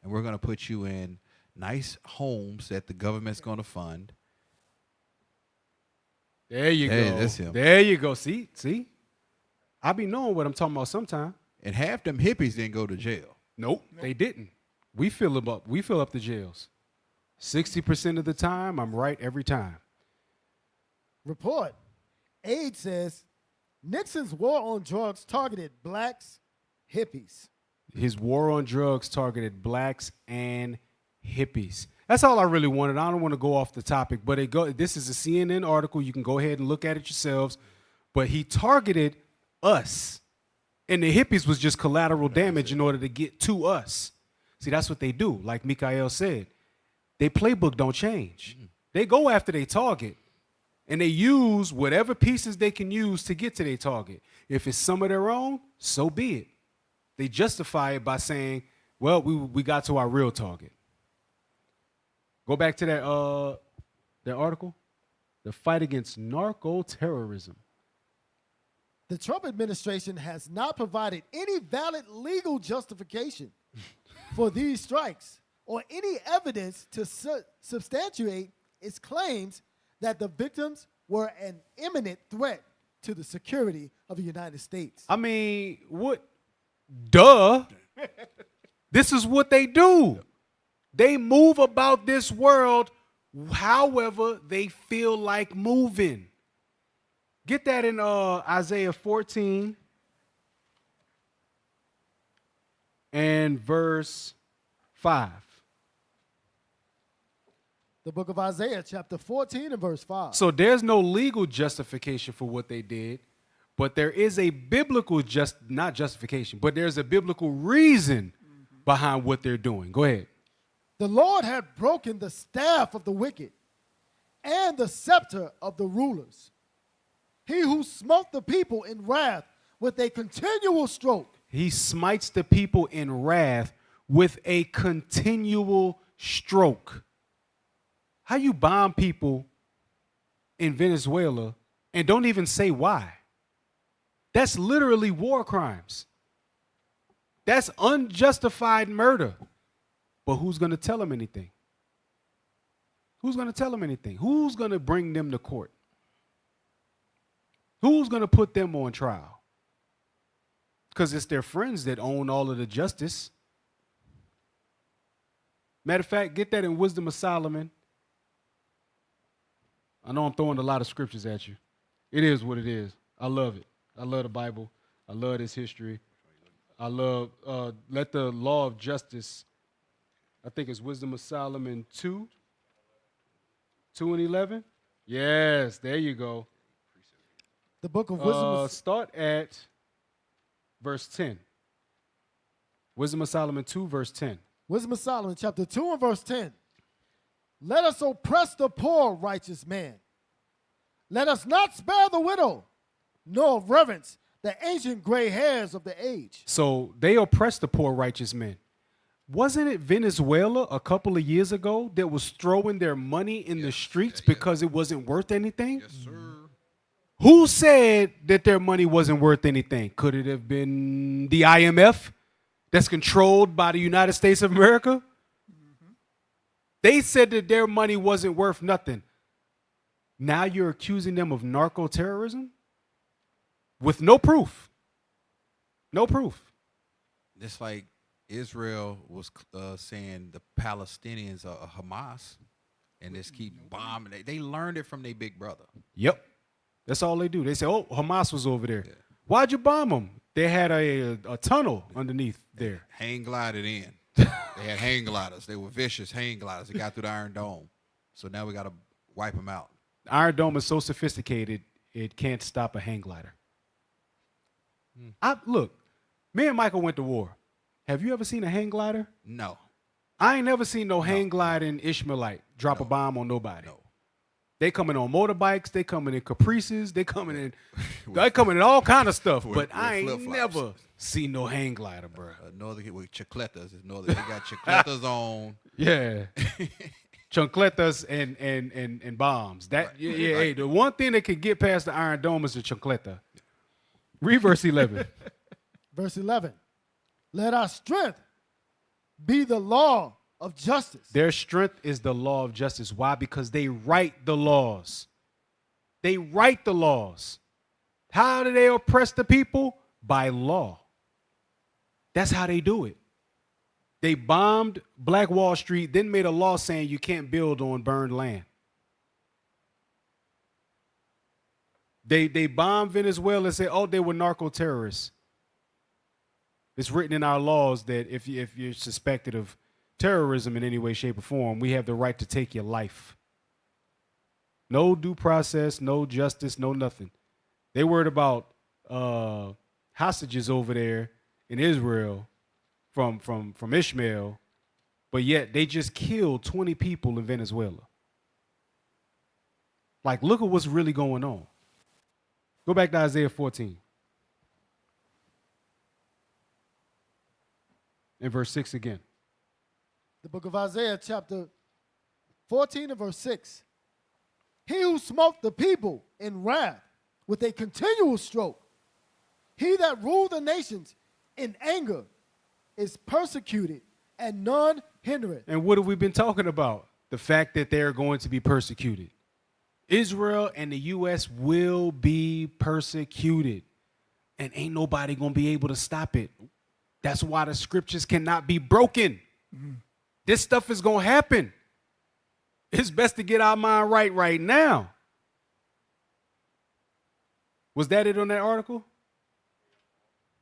and we're gonna put you in nice homes that the government's gonna fund." There you Hey, go. that's him. There you go. See, I be knowing what I'm talking about sometime. And half them hippies didn't go to jail. Nope, they didn't. We fill them up. We fill up the jails. 60% of the time, I'm right every time. Report. Aid says Nixon's war on drugs targeted blacks, hippies. His war on drugs targeted blacks and hippies. That's all I really wanted. I don't want to go off the topic, but this is a CNN article. You can go ahead and look at it yourselves. But he targeted us. And the hippies was just collateral damage in order to get to us. See, that's what they do. Like Mikael said, their playbook don't change. They go after their target. And they use whatever pieces they can use to get to their target. If it's some of their own, so be it. They justify it by saying, well, we got to our real target. Go back to that article. The fight against narco-terrorism. The Trump administration has not provided any valid legal justification for these strikes or any evidence to substantiate its claims that the victims were an imminent threat to the security of the United States. I mean, what? Duh. This is what they do. They move about this world however they feel like moving. Get that in Isaiah 14 and verse 5. The book of Isaiah, chapter 14 and verse 5. So there's no legal justification for what they did, but there is a biblical not justification, but there's a biblical reason behind what they're doing. Go ahead. The Lord had broken the staff of the wicked and the scepter of the rulers. He who smote the people in wrath with a continual stroke. He smites the people in wrath with a continual stroke. How you bomb people in Venezuela and don't even say why? That's literally war crimes. That's unjustified murder. But who's going to tell them anything? Who's going to tell them anything? Who's going to bring them to court? Who's going to put them on trial? Because it's their friends that own all of the justice. Matter of fact, get that in Wisdom of Solomon. I know I'm throwing a lot of scriptures at you. It is what it is. I love it. I love the Bible. I love this history. I love, let the law of justice, I think it's Wisdom of Solomon 2 and 11. Yes, there you go. The book of Wisdom. Start at verse 10. Wisdom of Solomon 2, verse 10. Wisdom of Solomon, chapter 2 and verse 10. Let us oppress the poor, righteous man. Let us not spare the widow, nor reverence the ancient gray hairs of the age. So they oppress the poor, righteous men. Wasn't it Venezuela a couple of years ago that was throwing their money in the streets because it wasn't worth anything? Yes, sir. Who said that their money wasn't worth anything? Could it have been the IMF that's controlled by the United States of America? They said that their money wasn't worth nothing. Now you're accusing them of narco-terrorism with no proof. No proof. Just like Israel was saying the Palestinians are Hamas and just keep bombing. They learned it from their big brother. Yep. That's all they do. They say, oh, Hamas was over there. Yeah. Why'd you bomb them? They had a tunnel underneath there. Hang glided in. They had hang gliders. They were vicious hang gliders. They got through the Iron Dome. So now we got to wipe them out. The Iron Dome is so sophisticated, it can't stop a hang glider. Look, me and Michael went to war. Have you ever seen a hang glider? No. I ain't never seen no hang gliding Ishmaelite drop a bomb on nobody. No. They coming on motorbikes. They coming in caprices. They coming in all kind of stuff. But I ain't never seen no hang glider, bro. Northern with chicletas. They got chicletas on. Yeah. Chancletas and bombs. That right. Yeah, right. Hey, the one thing that can get past the Iron Dome is a chancleta. Read verse 11. Verse 11. Let our strength be the law of justice. Their strength is the law of justice. Why? Because they write the laws. They write the laws. How do they oppress the people? By law. That's how they do it. They bombed Black Wall Street, then made a law saying you can't build on burned land. They bombed Venezuela and said, oh, they were narco-terrorists. It's written in our laws that if you're suspected of terrorism in any way, shape, or form, we have the right to take your life. No due process, no justice, no nothing. They worried about hostages over there in Israel from Ishmael, but yet they just killed 20 people in Venezuela. Like, look at what's really going on. Go back to Isaiah 14. And verse 6 again. The book of Isaiah, chapter 14 and verse 6. He who smote the people in wrath with a continual stroke, he that ruled the nations in anger is persecuted, and none hindereth. And what have we been talking about? The fact that they're going to be persecuted. Israel and the U.S. will be persecuted, and ain't nobody going to be able to stop it. That's why the scriptures cannot be broken. This stuff is going to happen. It's best to get our mind right now. Was that it on that article?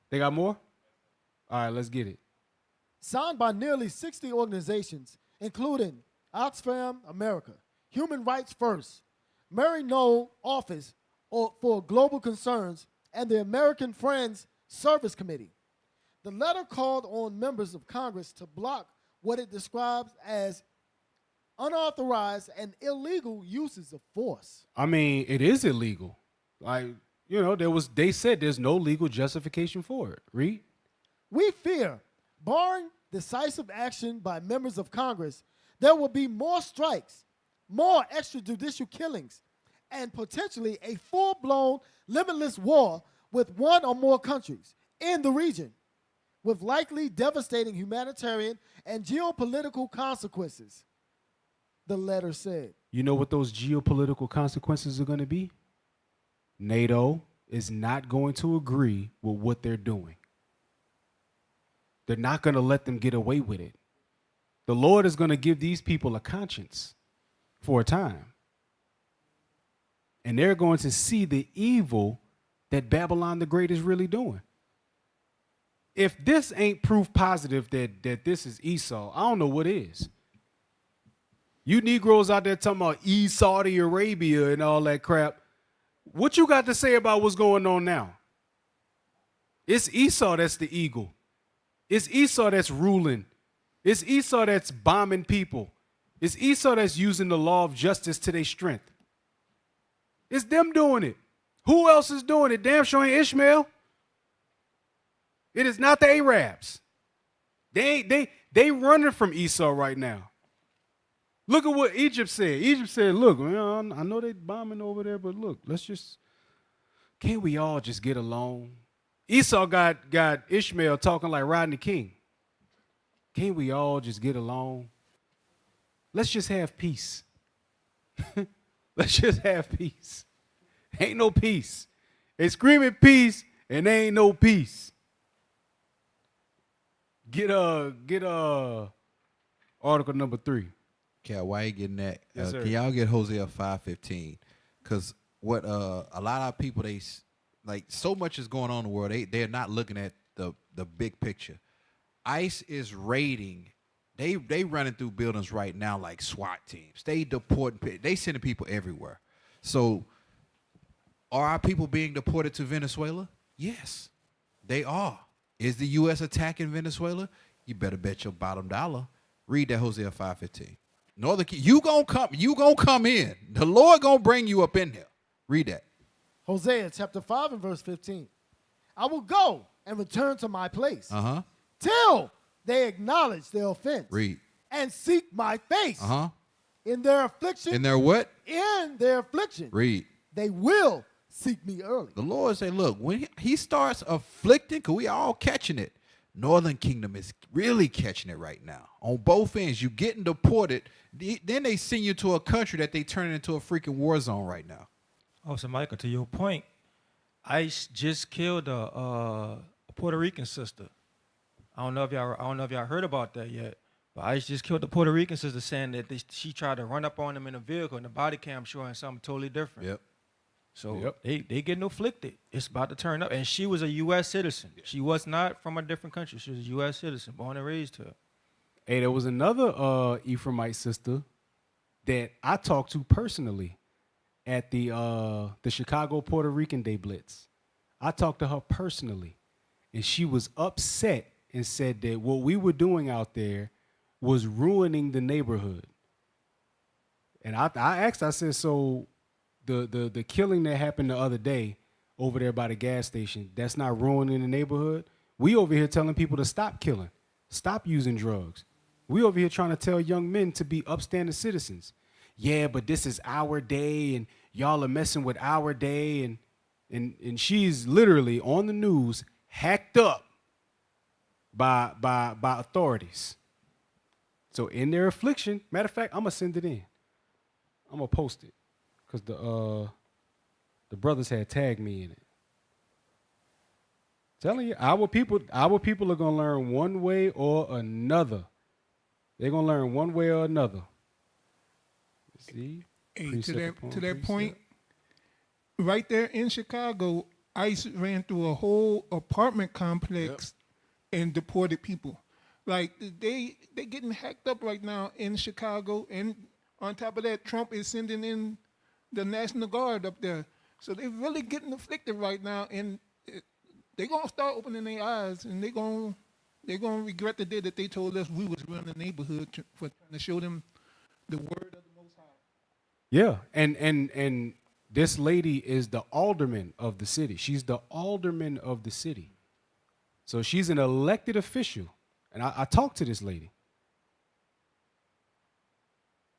They got more? All right, let's get it. Signed by nearly 60 organizations, including Oxfam America, Human Rights First, Mary Noel Office for Global Concerns, and the American Friends Service Committee. The letter called on members of Congress to block what it describes as unauthorized and illegal uses of force. I mean, it is illegal. Like, you know, they said there's no legal justification for it. Read. We fear, barring decisive action by members of Congress, there will be more strikes, more extrajudicial killings, and potentially a full-blown, limitless war with one or more countries in the region, with likely devastating humanitarian and geopolitical consequences, the letter said. You know what those geopolitical consequences are going to be? NATO is not going to agree with what they're doing. They're not going to let them get away with it. The Lord is going to give these people a conscience for a time. And they're going to see the evil that Babylon the Great is really doing. If this ain't proof positive that this is Esau, I don't know what is. You Negroes out there talking about Saudi Arabia and all that crap. What you got to say about what's going on now? It's Esau that's the eagle. It's Esau that's ruling. It's Esau that's bombing people. It's Esau that's using the law of justice to their strength. It's them doing it. Who else is doing it? Damn sure ain't Ishmael. It is not the Arabs. They running from Esau right now. Look at what Egypt said. Egypt said, look, man, I know they bombing over there, but look, can't we all just get along? Esau got Ishmael talking like Rodney King. Can't we all just get along? Let's just have peace. Let's just have peace. Ain't no peace. They screaming peace, and there ain't no peace. Get article number 3. Cat, why you getting that? Yes, sir. Can y'all get Hosea 5:15? Because what a lot of people, they like, so much is going on in the world. They're not looking at the big picture. ICE is raiding. They running through buildings right now like SWAT teams. They deporting. They sending people everywhere. So are our people being deported to Venezuela? Yes, they are. Is the U.S. attacking Venezuela? You better bet your bottom dollar. Read that Hosea 5:15. You gonna come in. The Lord gonna bring you up in there. Read that. Hosea chapter 5 and verse 15. I will go and return to my place till they acknowledge their offense. Read. And seek my face. In their affliction. In their what? In their affliction. Read. They will seek me early. The Lord say, look, when he starts afflicting, because we all catching it. Northern Kingdom is really catching it right now. On both ends, you getting deported. Then they send you to a country that they turn into a freaking war zone right now. Oh, so Michael, to your point, ICE just killed a Puerto Rican sister. I don't know if y'all heard about that yet. But ICE just killed the Puerto Rican sister, saying that she tried to run up on them in a vehicle, and the body cam showing something totally different. Yep. So they getting afflicted. It's about to turn up. And she was a U.S. citizen. She was not from a different country. She was a U.S. citizen, born and raised here. Hey, there was another Ephraimite sister that I talked to personally at the Chicago Puerto Rican Day Blitz. I talked to her personally, and she was upset and said that what we were doing out there was ruining the neighborhood. And I asked, I said, so the killing that happened the other day over there by the gas station, that's not ruining the neighborhood? We over here telling people to stop killing, stop using drugs. We over here trying to tell young men to be upstanding citizens. Yeah, but this is our day, and y'all are messing with our day, and she's literally on the news, hacked up by authorities. So in their affliction, matter of fact, I'm gonna send it in. I'm gonna post it because the brothers had tagged me in it. Telling you, our people are gonna learn one way or another. They're gonna learn one way or another. See, Hey, to that point, right there in Chicago, ICE ran through a whole apartment complex and deported people. Like they getting hacked up right now in Chicago, and on top of that, Trump is sending in the National Guard up there. So they're really getting afflicted right now, and they're gonna start opening their eyes, and they're gonna regret the day that they told us we was running the neighborhood for trying to show them the word of the Most High. Yeah, and this lady is the alderman of the city. She's the alderman of the city. So she's an elected official. And I talked to this lady.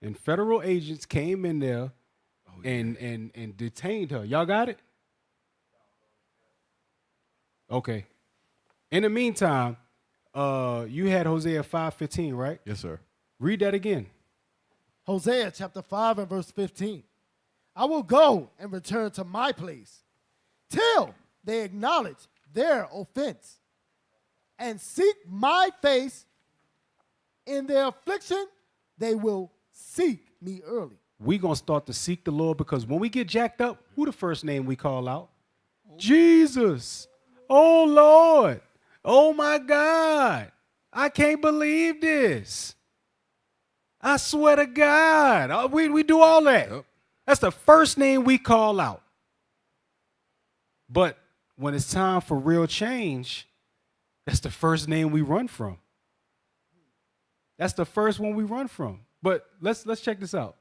And federal agents came in there and detained her. Y'all got it? Okay. In the meantime, you had Hosea 5:15, right? Yes, sir. Read that again. Hosea chapter 5 and verse 15. I will go and return to my place till they acknowledge their offense and seek my face. In their affliction, they will seek me early. We're going to start to seek the Lord, because when we get jacked up, who the first name we call out? Jesus. Oh, Lord. Oh, my God. I can't believe this. I swear to God. We do all that. Yep. That's the first name we call out. But when it's time for real change, that's the first name we run from. That's the first one we run from. But let's check this out.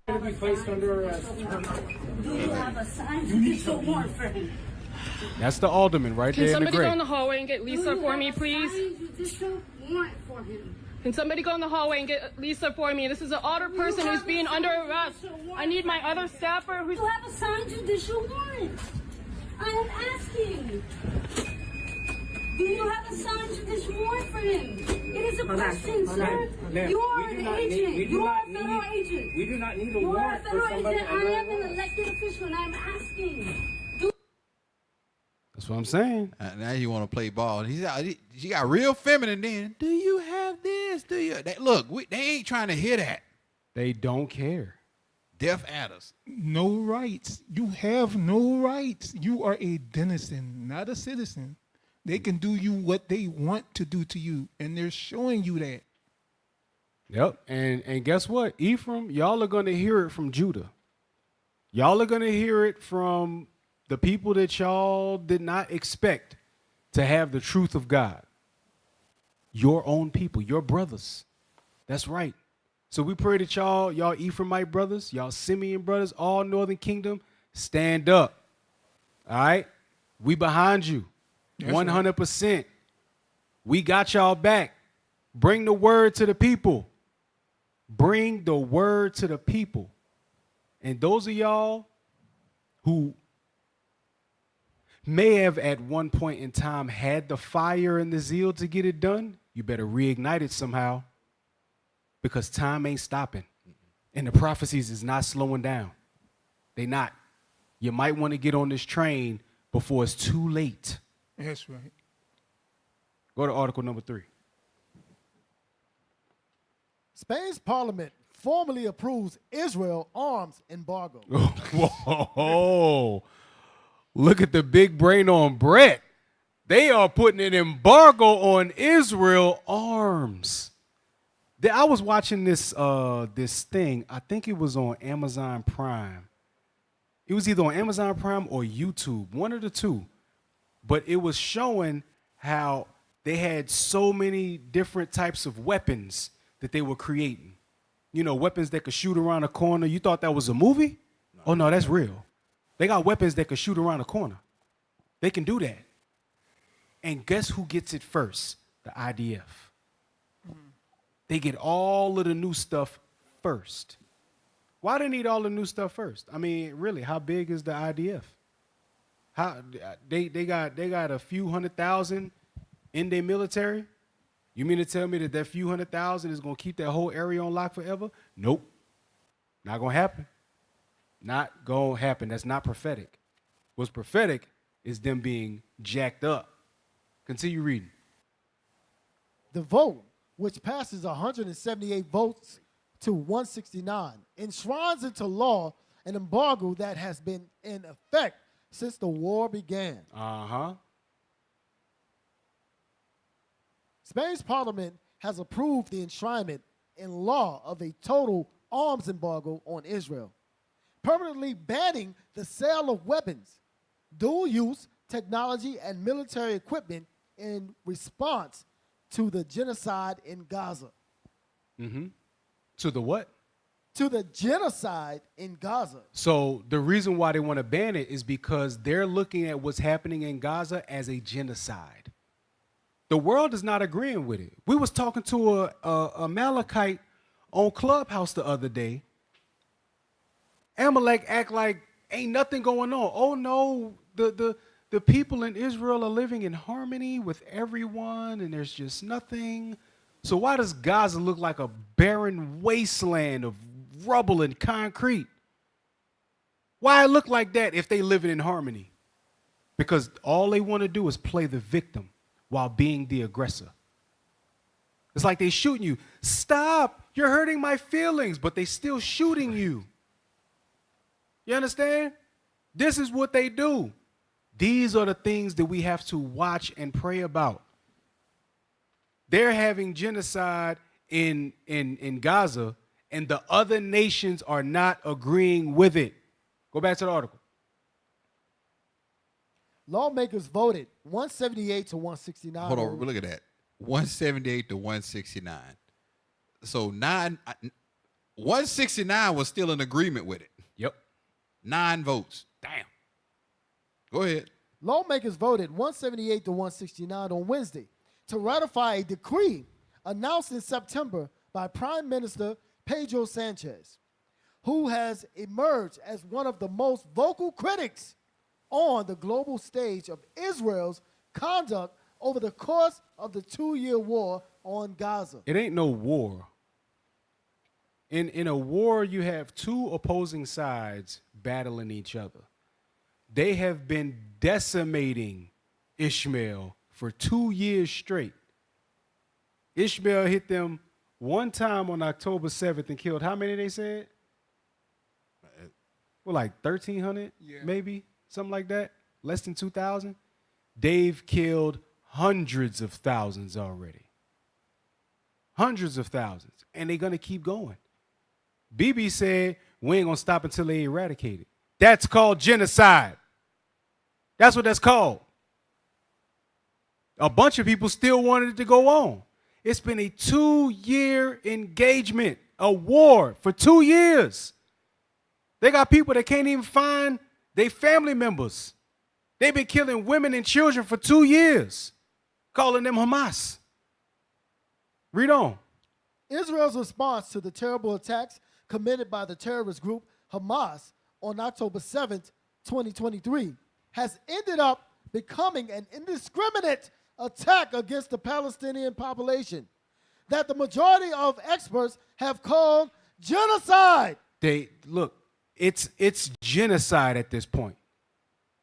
Do you have a sign to get your warrant for him? That's the alderman right Can there in the somebody go in gray. the hallway and get Lisa for me, please? Judicial warrant for him. Can somebody go in the hallway and get Lisa for me? This is an older person who's being under arrest. I need my other staffer who's... You have a signed judicial warrant. I am asking. Do you have a signed judicial warrant for him? It is a question, sir. You are an agent. You are a federal agent. We do not need a You are a warrant for federal somebody agent. I under am an arrest. elected official, and I am asking. That's what I'm saying. Now you want to play ball. She got real feminine then. Do you have this? Do you? Look, they ain't trying to hear that. They don't care. Deaf adders. No rights. You have no rights. You are a denizen, not a citizen. They can do you what they want to do to you, and they're showing you that. Yep. And guess what? Ephraim, y'all are going to hear it from Judah. Y'all are going to hear it from the people that y'all did not expect to have the truth of God. Your own people, your brothers. That's right. So we pray that y'all Ephraimite brothers, y'all Simeon brothers, all Northern Kingdom, stand up. All right? We behind you. That's 100%. We got y'all back. Bring the word to the people. Bring the word to the people. And those of y'all who may have at one point in time had the fire and the zeal to get it done, you better reignite it somehow, because time ain't stopping. And the prophecies is not slowing down. They not. You might want to get on this train before it's too late. That's right. Go to article number 3. Spain's parliament formally approves Israel arms embargo. Whoa. Look at the big brain on Brett. They are putting an embargo on Israel arms. I was watching this thing. I think it was on Amazon Prime. It was either on Amazon Prime or YouTube, one of the two. But it was showing how they had so many different types of weapons that they were creating. You know, weapons that could shoot around a corner. You thought that was a movie? Oh, no, that's real. They got weapons that could shoot around a corner. They can do that. And guess who gets it first? The IDF. They get all of the new stuff first. Why do they need all the new stuff first? I mean, really, how big is the IDF? How they got a few 100,000 in their military? You mean to tell me that few 100,000 is going to keep that whole area on lock forever? Nope. Not going to happen. Not going to happen. That's not prophetic. What's prophetic is them being jacked up. Continue reading. The vote, which passes 178 votes to 169, enshrines into law an embargo that has been in effect since the war began. Uh-huh. Spain's parliament has approved the enshrinement in law of a total arms embargo on Israel, permanently banning the sale of weapons, dual-use technology, and military equipment in response to the genocide in Gaza. Mm-hmm. To the what? To the genocide in Gaza. So the reason why they want to ban it is because they're looking at what's happening in Gaza as a genocide. The world is not agreeing with it. We was talking to a Amalekite on Clubhouse the other day. Amalek act like ain't nothing going on. Oh no, the people in Israel are living in harmony with everyone and there's just nothing. So why does Gaza look like a barren wasteland of rubble and concrete? Why it look like that if they living in harmony? Because all they want to do is play the victim while being the aggressor. It's like they shooting you. Stop, you're hurting my feelings, but they still shooting you. You understand? This is what they do. These are the things that we have to watch and pray about. They're having genocide in Gaza, and the other nations are not agreeing with it. Go back to the article. Lawmakers voted 178 to 169. Hold on, look at that. 178 to 169. So 169 was still in agreement with it. Yep. 9 votes. Damn. Go ahead. Lawmakers voted 178 to 169 on Wednesday to ratify a decree announced in September by Prime Minister Pedro Sanchez, who has emerged as one of the most vocal critics on the global stage of Israel's conduct over the course of the 2-year war on Gaza. It ain't no war. In a war, you have two opposing sides battling each other. They have been decimating Ishmael for 2 years straight. Ishmael hit them one time on October 7th and killed how many, they said? Well, like 1,300, maybe, something like that. Less than 2,000. They've killed hundreds of thousands already. Hundreds of thousands. And they're going to keep going. Bibi said, we ain't going to stop until they eradicate it. That's called genocide. That's what that's called. A bunch of people still wanted it to go on. It's been a 2-year engagement, a war for 2 years. They got people that can't even find their family members. They've been killing women and children for 2 years, calling them Hamas. Read on. Israel's response to the terrible attacks committed by the terrorist group Hamas on October 7th, 2023, has ended up becoming an indiscriminate attack against the Palestinian population that the majority of experts have called genocide. It's genocide at this point.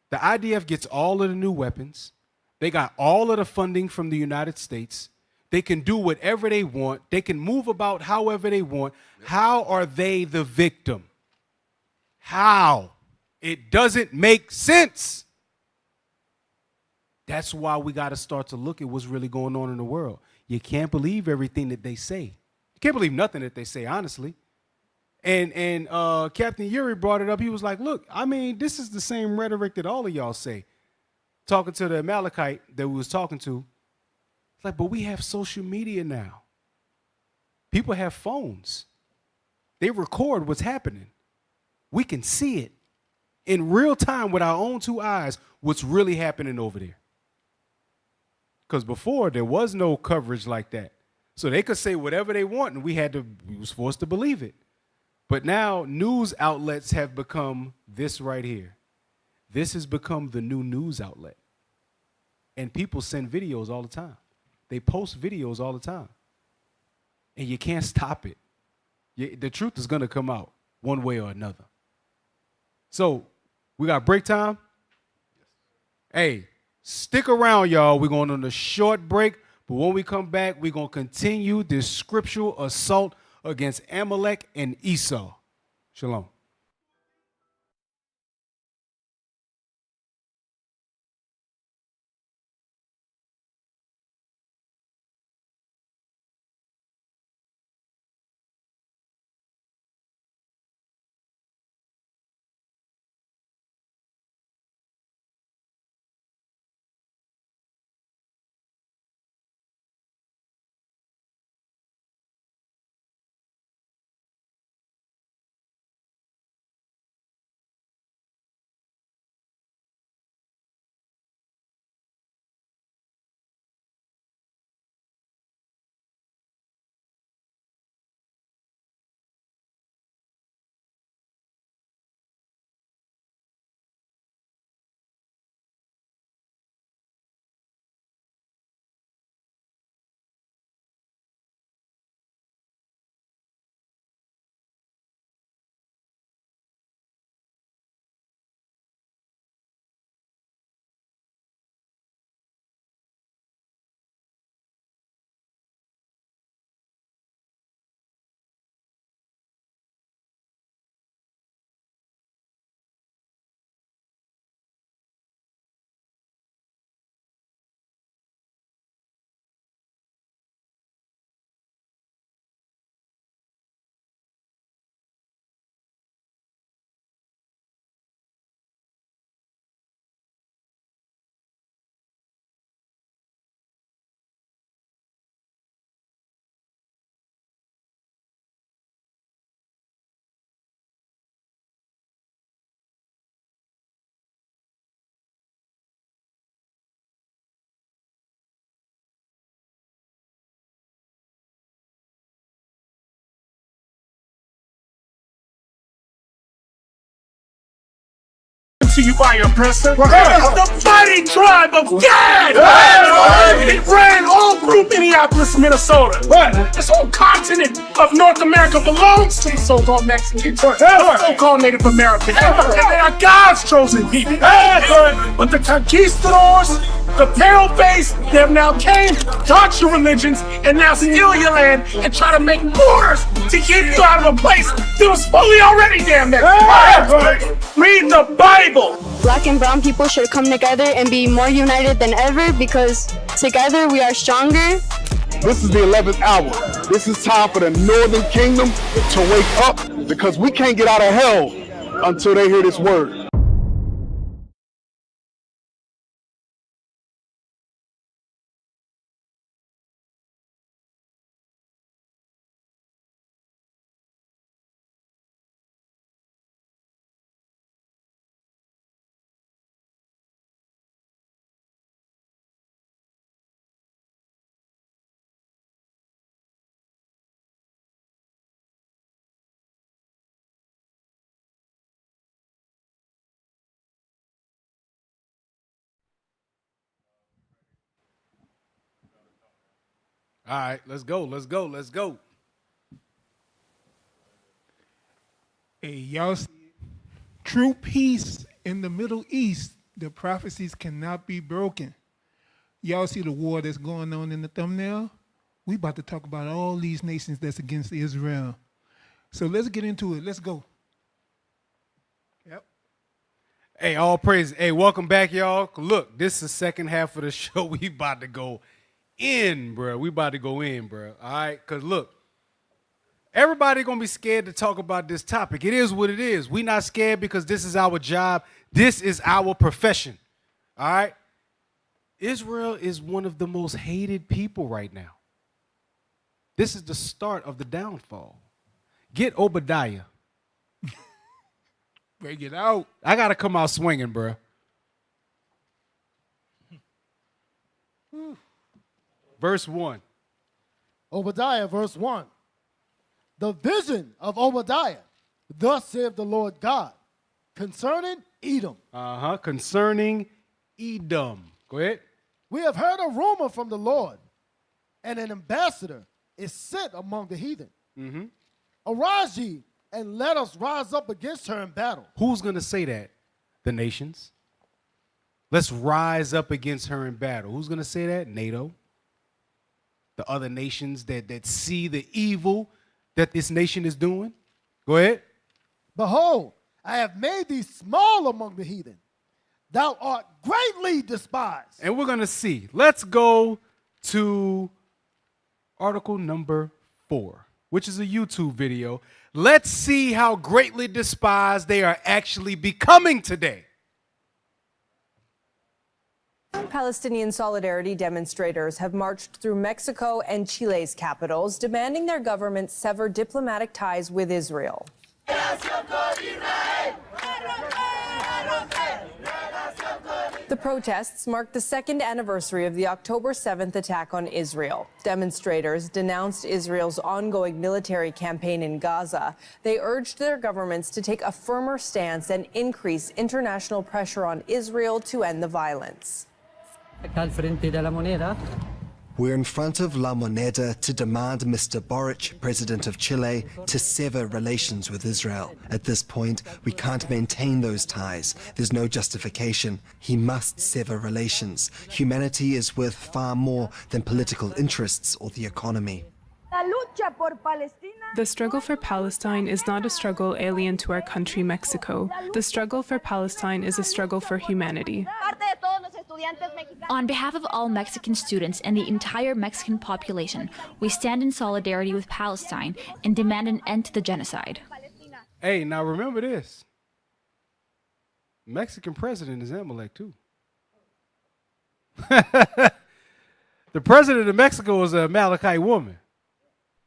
The IDF gets all of the new weapons. They got all of the funding from the United States. They can do whatever they want. They can move about however they want. How are they the victim? How? It doesn't make sense. That's why we got to start to look at what's really going on in the world. You can't believe everything that they say. You can't believe nothing that they say, honestly. And Captain Yuri brought it up. He was like, look, I mean, this is the same rhetoric that all of y'all say. Talking to the Amalekite that we was talking to. It's like, but we have social media now. People have phones. They record what's happening. We can see it in real time with our own 2 eyes, what's really happening over there. Because before, there was no coverage like that. So they could say whatever they want, and we was forced to believe it. But now news outlets have become this right here. This has become the new news outlet. And people send videos all the time. They post videos all the time. And you can't stop it. The truth is going to come out one way or another. So we got break time. Hey, stick around, y'all. We're going on a short break. But when we come back, we're going to continue this scriptural assault against Amalek and Esau. Shalom. To you by oppressor. It is the mighty tribe of Gad. It ran all through Minneapolis, Minnesota. This whole continent of North America belongs to the so-called Mexicans, the so-called Native Americans, and they are God's chosen people. But the conquistadors, the pale-faced, they have now came, taught your religions, and now steal your land and try to make borders to keep you out of a place that was fully already damn near. Read the Bible. Black and brown people should come together and be more united than ever, because together we are stronger. This is the 11th hour. This is time for the Northern Kingdom to wake up, because we can't get out of hell until they hear this word. All right, let's go. Hey, y'all see true peace in the Middle East. The prophecies cannot be broken. Y'all see the war that's going on in the thumbnail? We about to talk about all these nations that's against Israel. So let's get into it. Let's go. Yep. Hey, all praise. Hey, welcome back, y'all. Look, this is the second half of the show. We about to go in, bro. We about to go in, bro. All right? Because, look, everybody going to be scared to talk about this topic. It is what it is. We not scared because this is our job. This is our profession. All right? Israel is one of the most hated people right now. This is the start of the downfall. Get Obadiah. Break it out. I got to come out swinging, bro. Verse 1. Obadiah, verse 1. The vision of Obadiah, thus saith the Lord God, concerning Edom. Concerning Edom. Go ahead. We have heard a rumor from the Lord, and an ambassador is sent among the heathen. Arise ye, and let us rise up against her in battle. Who's going to say that? The nations. Let's rise up against her in battle. Who's going to say that? NATO. The other nations that see the evil that this nation is doing. Go ahead. Behold, I have made thee small among the heathen. Thou art greatly despised. And we're going to see. Let's go to article number 4, which is a YouTube video. Let's see how greatly despised they are actually becoming today. Palestinian solidarity demonstrators have marched through Mexico and Chile's capitals, demanding their governments sever diplomatic ties with Israel. The protests mark the second anniversary of the October 7th attack on Israel. Demonstrators denounced Israel's ongoing military campaign in Gaza. They urged their governments to take a firmer stance and increase international pressure on Israel to end the violence. We're in front of La Moneda to demand Mr. Boric, president of Chile, to sever relations with Israel. At this point, we can't maintain those ties. There's no justification. He must sever relations. Humanity is worth far more than political interests or the economy. The struggle for Palestine is not a struggle alien to our country, Mexico. The struggle for Palestine is a struggle for humanity. On behalf of all Mexican students and the entire Mexican population, we stand in solidarity with Palestine and demand an end to the genocide. Hey, now remember this. Mexican president is Amalek too. The president of Mexico is a Amalekite woman.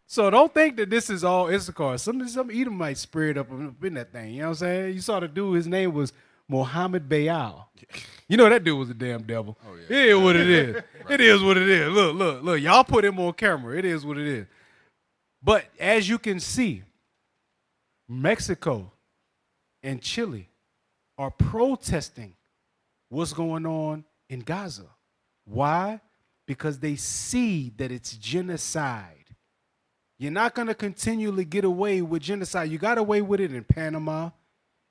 So don't think that this is all Issachar. Some Edomites spread up in that thing. You know what I'm saying? You saw the dude, his name was Mohammed Bayal. You know that dude was a damn devil. Oh, yeah. It is what it is. Right. It is what it is. Look. Y'all put him on camera. It is what it is. But as you can see, Mexico and Chile are protesting what's going on in Gaza. Why? Because they see that it's genocide. You're not going to continually get away with genocide. You got away with it in Panama.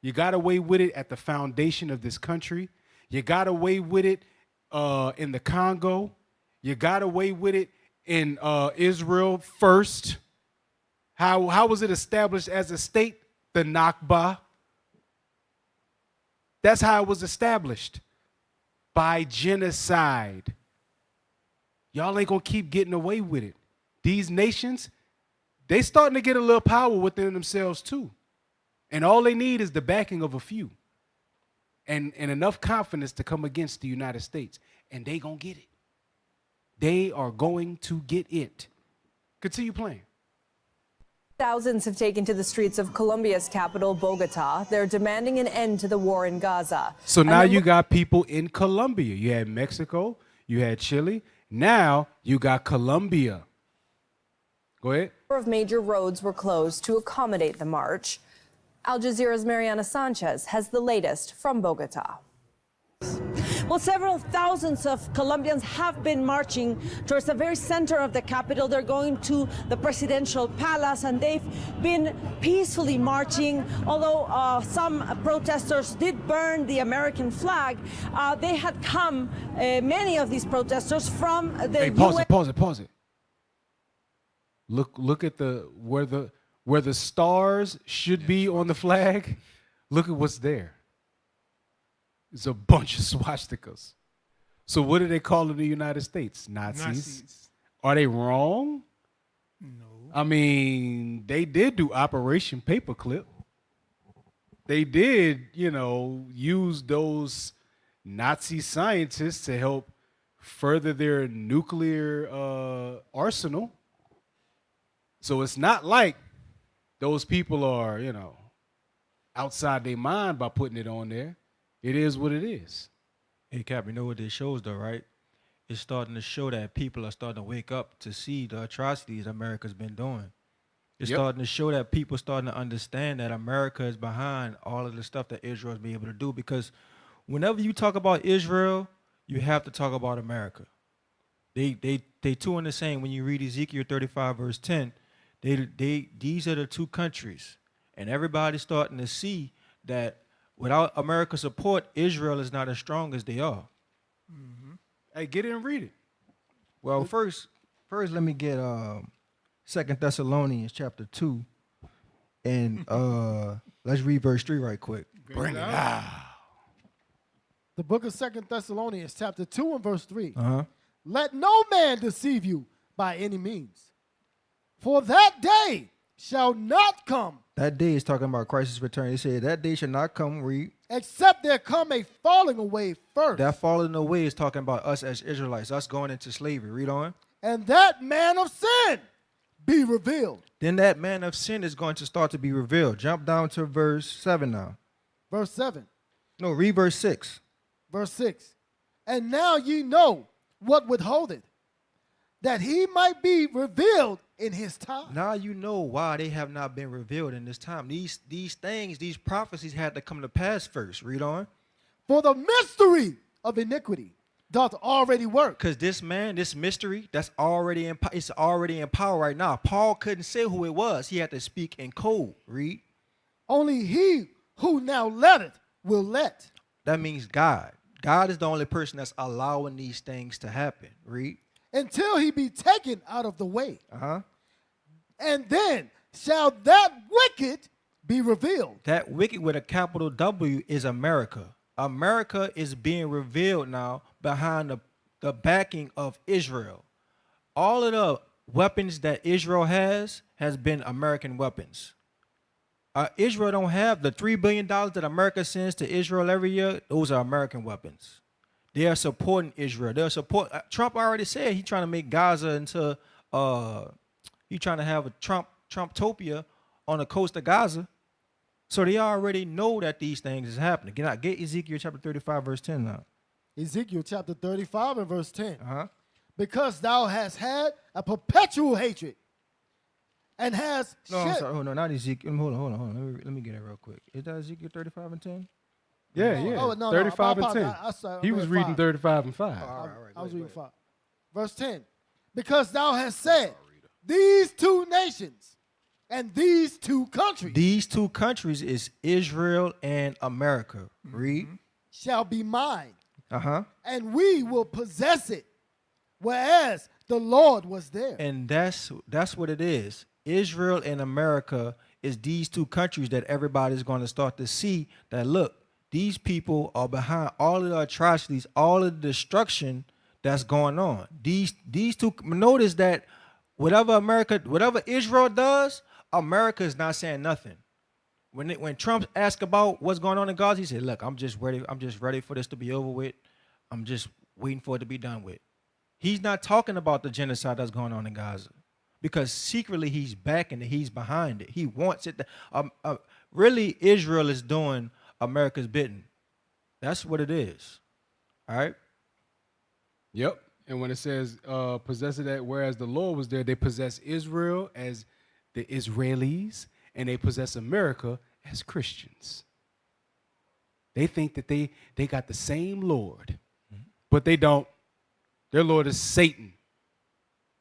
You got away with it at the foundation of this country. You got away with it in the Congo. You got away with it in Israel first. How was it established as a state? The Nakba. That's how it was established. By genocide. Y'all ain't going to keep getting away with it. These nations, they starting to get a little power within themselves too. And all they need is the backing of a few. And enough confidence to come against the United States. And they gonna get it. They are going to get it. Continue playing. Thousands have taken to the streets of Colombia's capital, Bogota. They're demanding an end to the war in Gaza. So now you got people in Colombia. You had Mexico, you had Chile. Now you got Colombia. Go ahead. A number of major roads were closed to accommodate the march. Al Jazeera's Mariana Sanchez has the latest from Bogota. Well, several thousands of Colombians have been marching towards the very center of the capital. They're going to the presidential palace, and they've been peacefully marching. Although some protesters did burn the American flag, they had come, many of these protesters, from the Hey, pause it. Look at where the stars should be on the flag. Look at what's there. It's a bunch of swastikas. So what do they call in the United States? Nazis. Are they wrong? No. I mean, they did do Operation Paperclip. They did, use those Nazi scientists to help further their nuclear arsenal. So it's not like those people are, outside their mind by putting it on there. It is what it is. Hey, Cap, you know what this shows, though, right? is starting to show that people are starting to wake up to see the atrocities America's been doing. It's starting to show that people starting to understand that America is behind all of the stuff that Israel's been able to do. Because whenever you talk about Israel, you have to talk about America. They two in the same. When you read Ezekiel 35 verse 10, these are the two countries, and everybody's starting to see that without America's support, Israel is not as strong as they are. Mm-hmm. Hey, get in and read it. Well, first let me get 2 Thessalonians chapter 2, and let's read verse 3 right quick. Bring it out. The book of 2 Thessalonians chapter 2 and verse 3. Uh-huh. Let no man deceive you by any means, for that day shall not come. That day is talking about Christ's return. He said that day shall not come, read. Except there come a falling away first. That falling away is talking about us as Israelites, us going into slavery. Read on. And that man of sin be revealed. Then that man of sin is going to start to be revealed. Jump down to verse 7 now. Verse 7. No, read verse 6. Verse 6. And now ye know what withholdeth, that he might be revealed in his time. Now you know why they have not been revealed in this time. These things, these prophecies had to come to pass first. Read on. For the mystery of iniquity doth already work. Because this mystery, it's already in power right now. Paul couldn't say who it was. He had to speak in code. Read. Only he who now letteth will let. That means God. God is the only person that's allowing these things to happen. Read. Until he be taken out of the way. Uh-huh. And then shall that wicked be revealed. That wicked with a capital W is America. America is being revealed now behind the backing of Israel. All of the weapons that Israel has been American weapons. Israel don't have the $3 billion that America sends to Israel every year. Those are American weapons. They are supporting Israel. They're Trump already said he's trying to make Gaza into he's trying to have a Trumptopia on the coast of Gaza. So they already know that these things is happening. Get Ezekiel chapter 35 verse 10 now. Ezekiel chapter 35 and verse 10. Uh-huh. Because thou hast had a perpetual hatred and has I'm sorry. Oh, no, not Ezekiel. Hold on. Let me get it real quick. Is that Ezekiel 35 and 10? Yeah. Oh, no, 35 no, and 10. He was reading 35 and 5. I was reading 5. Verse 10. Because thou hast said, these two nations and these two countries. These two countries is Israel and America. Read. Shall be mine. Uh-huh. And we will possess it, whereas the Lord was there. And that's what it is. Israel and America is these two countries that everybody's going to start to see that, look, these people are behind all of the atrocities, all of the destruction that's going on. These two, notice that whatever Israel does, America is not saying nothing. When Trump asked about what's going on in Gaza, he said, look, I'm just ready for this to be over with. I'm just waiting for it to be done with. He's not talking about the genocide that's going on in Gaza, because secretly he's backing it. He's behind it. He wants it to, really, Israel is doing America's bidding. That's what it is. All right? Yep. And when it says possess it, whereas the Lord was there, they possess Israel as the Israelis, and they possess America as Christians. They think that they got the same Lord, but they don't. Their Lord is Satan.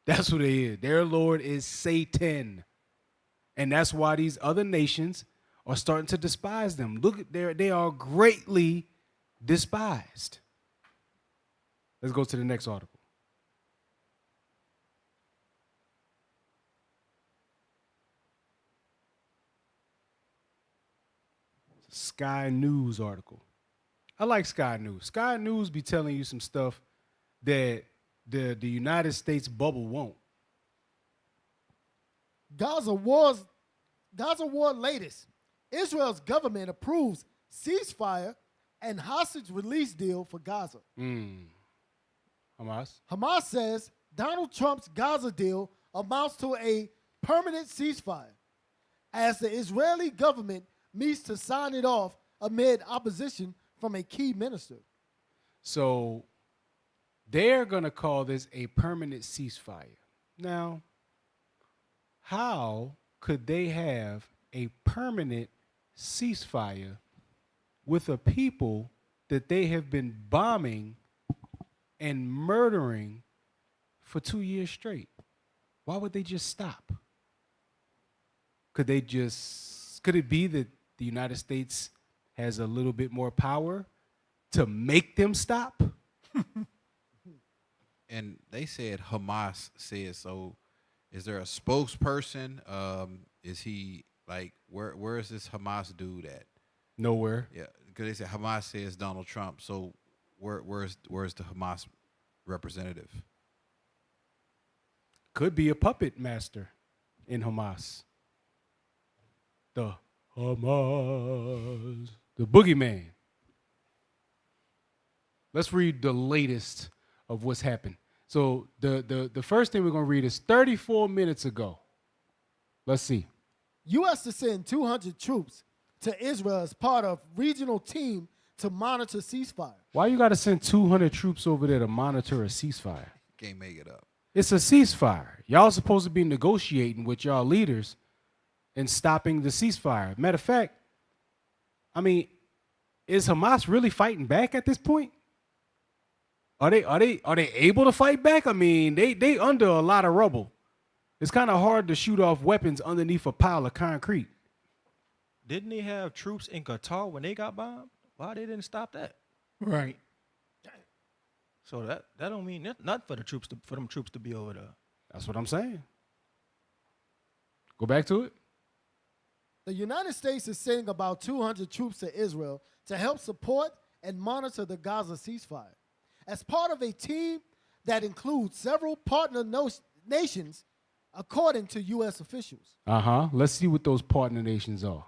That's who they is. Their Lord is Satan. And that's why these other nations are starting to despise them. Look, they are greatly despised. Let's go to the next article. Sky News article. I like Sky News. Sky News be telling you some stuff that the United States bubble won't. Gaza war latest. Israel's government approves ceasefire and hostage release deal for Gaza. Hamas? Hamas says Donald Trump's Gaza deal amounts to a permanent ceasefire as the Israeli government meets to sign it off amid opposition from a key minister. So They're going to call this a permanent ceasefire. Now, how could they have a permanent ceasefire with a people that they have been bombing and murdering for 2 years straight? Why would they just stop? Could it be that the United States has a little bit more power to make them stop? And they said Hamas said so. Is there a spokesperson? Is he like where is this Hamas dude at? Nowhere. Yeah, because they said Hamas says Donald Trump. So where's the Hamas representative? Could be a puppet master in Hamas. The Hamas, the boogeyman. Let's read the latest of what's happened. So the first thing we're going to read is 34 minutes ago. Let's see. U.S. to send 200 troops to Israel as part of regional team to monitor ceasefire. Why you got to send 200 troops over there to monitor a ceasefire? Can't make it up. It's a ceasefire. Y'all supposed to be negotiating with y'all leaders and stopping the ceasefire. Matter of fact, I mean, is Hamas really fighting back at this point? Are they able to fight back? I mean, they under a lot of rubble. It's kind of hard to shoot off weapons underneath a pile of concrete. Didn't they have troops in Qatar when they got bombed? Why they didn't stop that? Right. So that don't mean nothing for them troops to be over there. That's what I'm saying. Go back to it. The United States is sending about 200 troops to Israel to help support and monitor the Gaza ceasefire. As part of a team that includes several partner nations, according to U.S. officials. Let's see what those partner nations are.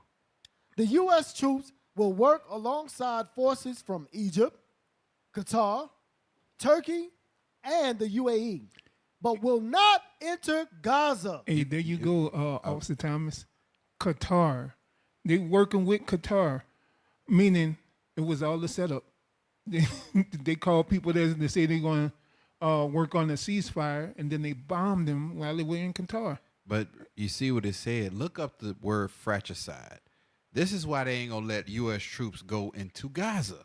The U.S. troops will work alongside forces from Egypt, Qatar, Turkey, and the UAE, but will not enter Gaza. Hey, there you go, Officer Thomas. Qatar. They working with Qatar, meaning it was all the setup. They call people there, they say they're going to work on a ceasefire, and then they bombed them while they were in Qatar. But you see what it said. Look up the word fratricide. This is why they ain't going to let U.S. troops go into Gaza.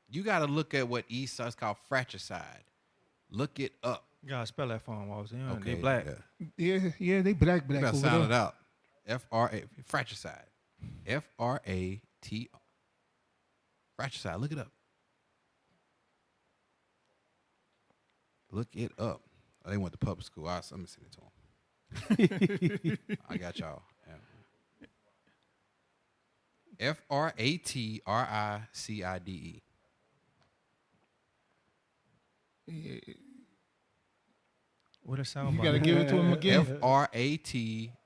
You got to look at what Esau's called fratricide. Look it up. You got to spell that for them, Officer. Okay, They black. Yeah, they black. You got to over sound there. it out. F-R-A, fratricide. F-R-A-T. Fratricide. Look it up. Look it up. Oh, they went to public school. Let me send it to them. I got y'all. F-R-A-T-R-I-C-I-D-E. What it sound You about? got to give it to him again. F-R-A-T-R-I-C-I-D-E.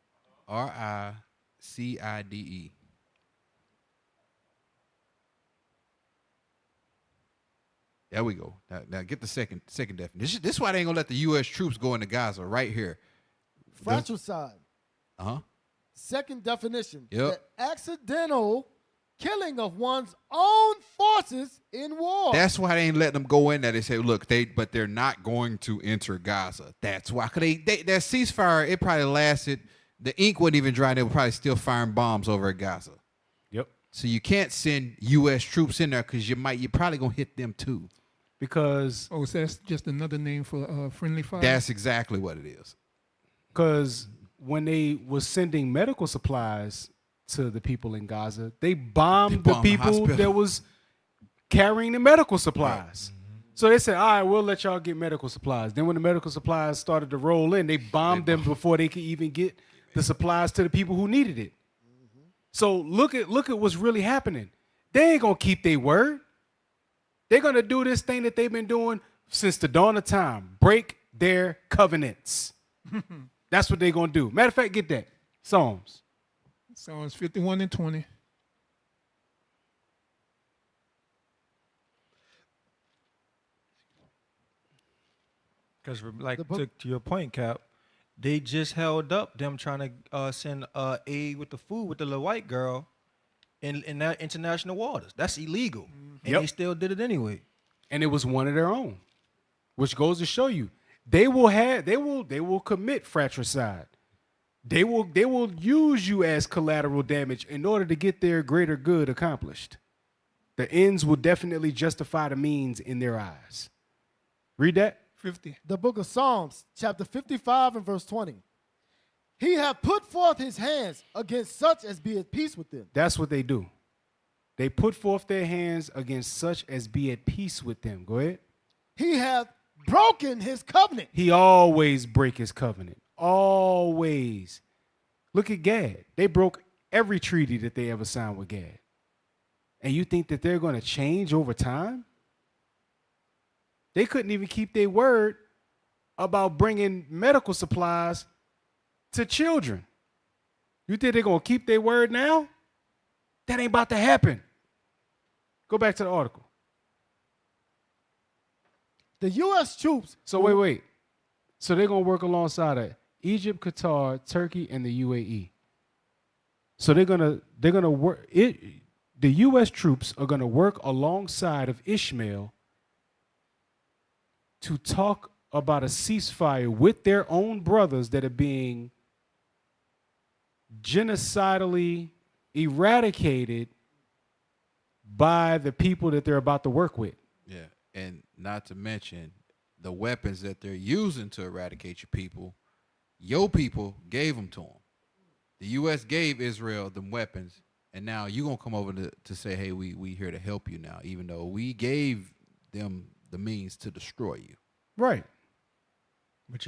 There we go. Now get the second definition. This is why they ain't gonna let the U.S. troops go into Gaza right here. Fratricide. Second definition. Yep. The accidental killing of one's own forces in war. That's why they ain't letting them go in there. They say, look, but they're not going to enter Gaza. That's why. Cause that ceasefire, it probably lasted. The ink wasn't even dry. They were probably still firing bombs over at Gaza. Yep. So you can't send U.S. troops in there because you're probably gonna hit them too. Because so that's just another name for friendly fire. That's exactly what it is. Because when they was sending medical supplies to the people in Gaza, they bombed the people that was carrying the medical supplies. Right. So they said, all right, we'll let y'all get medical supplies. Then when the medical supplies started to roll in, they bombed them before they could even get the supplies to the people who needed it. So look at what's really happening. They ain't gonna keep their word. They're gonna do this thing that they've been doing since the dawn of time. Break their covenants. That's what they're gonna do. Matter of fact, get that. Psalms 51 and 20. Because like to your point, Cap, they just held up them trying to send aid with the food with the little white girl in that international waters. That's illegal. And they still did it anyway. And it was one of their own. which goes to show you they will commit fratricide. They will use you as collateral damage in order to get their greater good accomplished. The ends will definitely justify the means in their eyes. Read that. 50. The book of Psalms, chapter 55 and verse 20. He hath put forth his hands against such as be at peace with them. That's what they do. They put forth their hands against such as be at peace with them. Go ahead. He hath broken his covenant. He always break his covenant. Always. Look at Gad. They broke every treaty that they ever signed with Gad. And you think that they're going to change over time? They couldn't even keep their word about bringing medical supplies to children. You think they're going to keep their word now? That ain't about to happen. Go back to the article. The U.S. troops. So wait. So they're going to work alongside of Egypt, Qatar, Turkey, and the UAE. So they're going to work it. The U.S. troops are going to work alongside of Ishmael to talk about a ceasefire with their own brothers that are being genocidally eradicated by the people that they're about to work with. Yeah, and not to mention the weapons that they're using to eradicate your people gave them to them. The U.S. gave Israel them weapons, and now you're going to come over to say, hey, we here to help you now, even though we gave them the means to destroy you. Right. But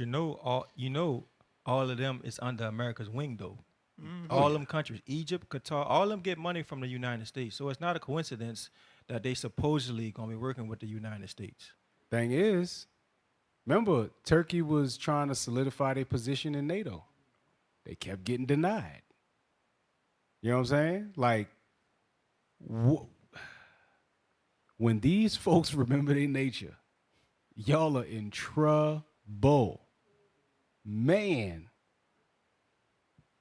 all of them is under America's wing, though. Mm-hmm. All them countries, Egypt, Qatar, all of them get money from the United States. So it's not a coincidence that they supposedly going to be working with the United States. Thing is, remember, Turkey was trying to solidify their position in NATO. They kept getting denied. You know what I'm saying? Like, when these folks remember their nature, y'all are in trouble. Man.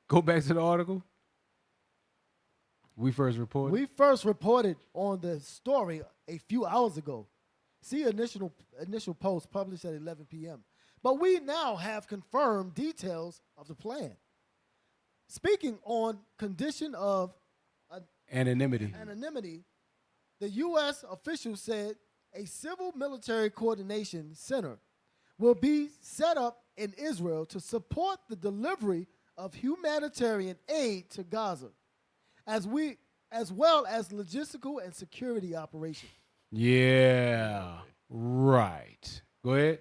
Go back to the article. We first reported on the story a few hours ago. See initial post published at 11 p.m. But we now have confirmed details of the plan. Speaking on condition of anonymity, the U.S. official said a civil military coordination center will be set up in Israel to support the delivery of humanitarian aid to Gaza, as well as logistical and security operations. Yeah, right. Go ahead.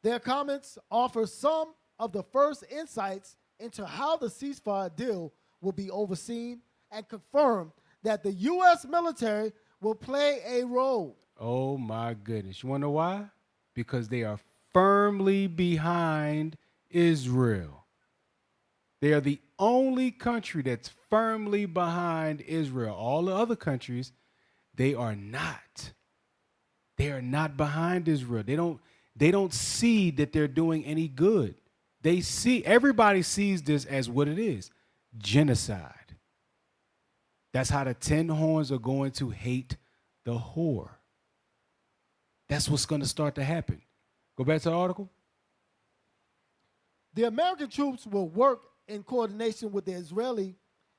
Their comments offer some of the first insights into how the ceasefire deal will be overseen and confirm that the U.S. military will play a role. Oh, my goodness. You want to know why? Because they are firmly behind Israel. They are the only country that's firmly behind Israel. All the other countries, they are not. They are not behind Israel. They don't see that they're doing any good. Everybody sees this as what it is, genocide. That's how the 10 horns are going to hate the whore. That's what's going to start to happen. Go back to the article. The American troops will work in coordination with the Israeli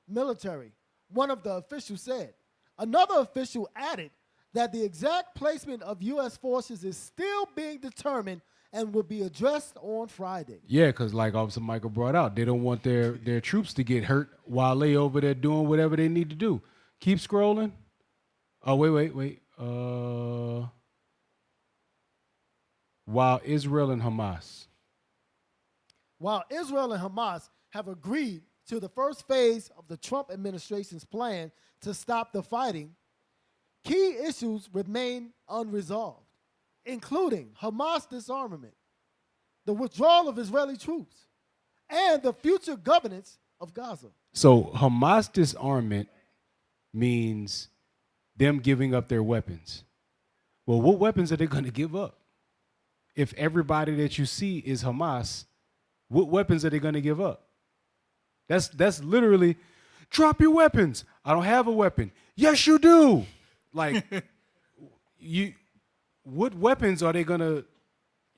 military, one of the officials said. Another official added that the exact placement of U.S. forces is still being determined and will be addressed on Friday. Yeah, because like Officer Michael brought out, they don't want their troops to get hurt while they over there doing whatever they need to do. Keep scrolling. Oh, wait. While Israel and Hamas have agreed to the first phase of the Trump administration's plan to stop the fighting, key issues remain unresolved, including Hamas disarmament, the withdrawal of Israeli troops, and the future governance of Gaza. So Hamas disarmament means them giving up their weapons. Well, what weapons are they going to give up? If everybody that you see is Hamas, what weapons are they going to give up? That's literally, drop your weapons. I don't have a weapon. Yes, you do. Like, what weapons are they going to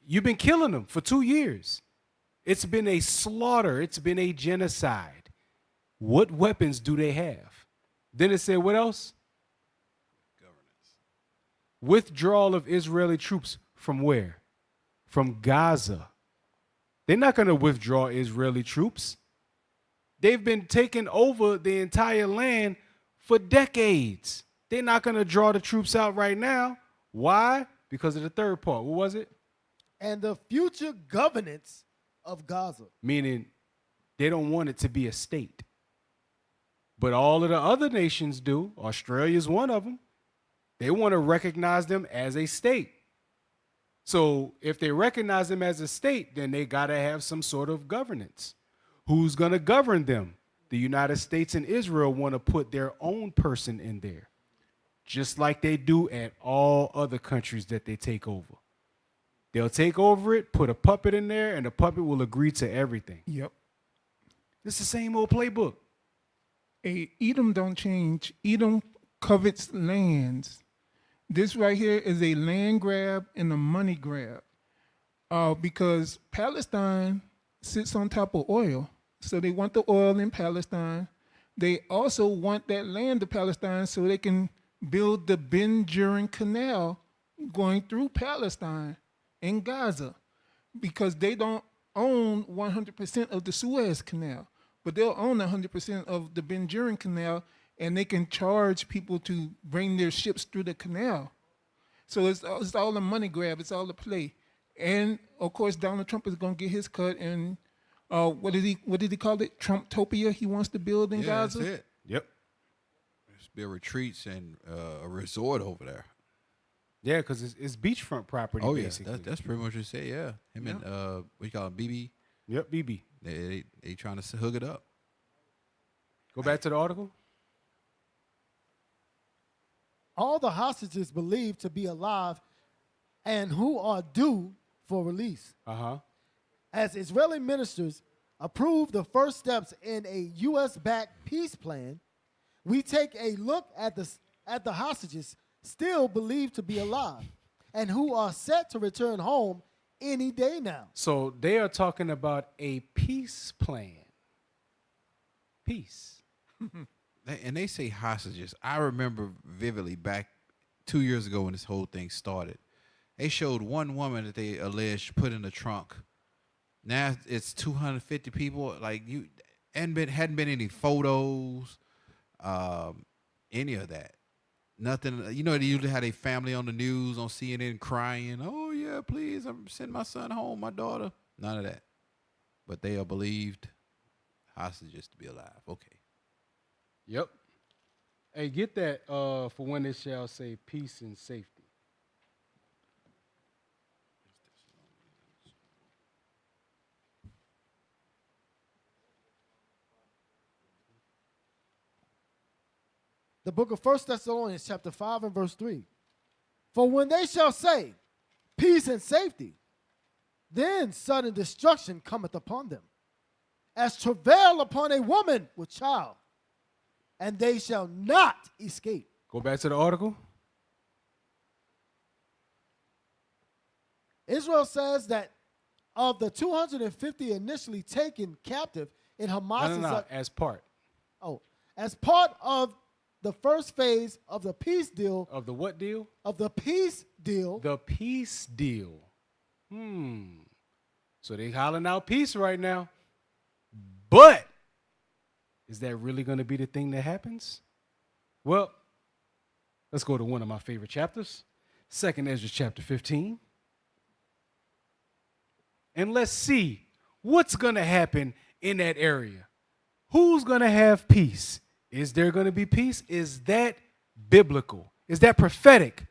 You've been killing them for 2 years. It's been a slaughter. It's been a genocide. What weapons do they have? Then it said, what else? Governance. Withdrawal of Israeli troops from where? From Gaza. They're not going to withdraw Israeli troops. They've been taking over the entire land for decades. They're not going to draw the troops out right now. Why? Because of the third part. What was it? And the future governance of Gaza. Meaning they don't want it to be a state. But all of the other nations do. Australia's one of them. They want to recognize them as a state. So if they recognize them as a state, then they got to have some sort of governance. Who's going to govern them? The United States and Israel want to put their own person in there, just like they do at all other countries that they take over. They'll take over it, put a puppet in there, and the puppet will agree to everything. Yep. It's the same old playbook. Edom don't change. Edom covets lands. This right here is a land grab and a money grab, because Palestine sits on top of oil. So they want the oil in Palestine. They also want that land of Palestine so they can build the Ben Gurion Canal going through Palestine and Gaza, because they don't own 100% of the Suez Canal, but they'll own 100% of the Ben Gurion Canal, and they can charge people to bring their ships through the canal. So it's all a money grab. It's all a play. And, of course, Donald Trump is going to get his cut. And what did he call it? Trumptopia he wants to build in Gaza? That's it. Yep. There's be retreats and a resort over there. Yeah, because it's beachfront property, basically. Yeah, that's pretty much what you say, yeah. Him and, what you call him, BB? Yep, BB. They trying to hook it up. Go back to the article. All the hostages believed to be alive and who are due for release. As Israeli ministers approve the first steps in a U.S.-backed peace plan, we take a look at the hostages still believed to be alive and who are set to return home any day now. So they are talking about a peace plan. Peace. And they say hostages. I remember vividly back 2 years ago when this whole thing started. They showed one woman that they alleged put in the trunk. Now it's 250 people. Like, you hadn't been any photos, any of that. Nothing. You know, they usually had a family on the news on CNN crying, "Oh yeah, please, I'm sending my son home, my daughter." None of that. But they are believed hostages to be alive. Okay. Yep. Hey, get that for when it shall say peace and safety. The book of 1 Thessalonians chapter 5 and verse 3. For when they shall say peace and safety, then sudden destruction cometh upon them, as travail upon a woman with child, and they shall not escape. Go back to the article. Israel says that of the 250 initially taken captive in Hamas, No, as part. As part of the first phase of the peace deal. Of the what deal? Of the peace deal. The peace deal. So they hollering out peace right now. But is that really going to be the thing that happens? Well, let's go to one of my favorite chapters, 2nd Ezra chapter 15. And let's see what's going to happen in that area. Who's going to have peace? Is there going to be peace? Is that biblical? Is that prophetic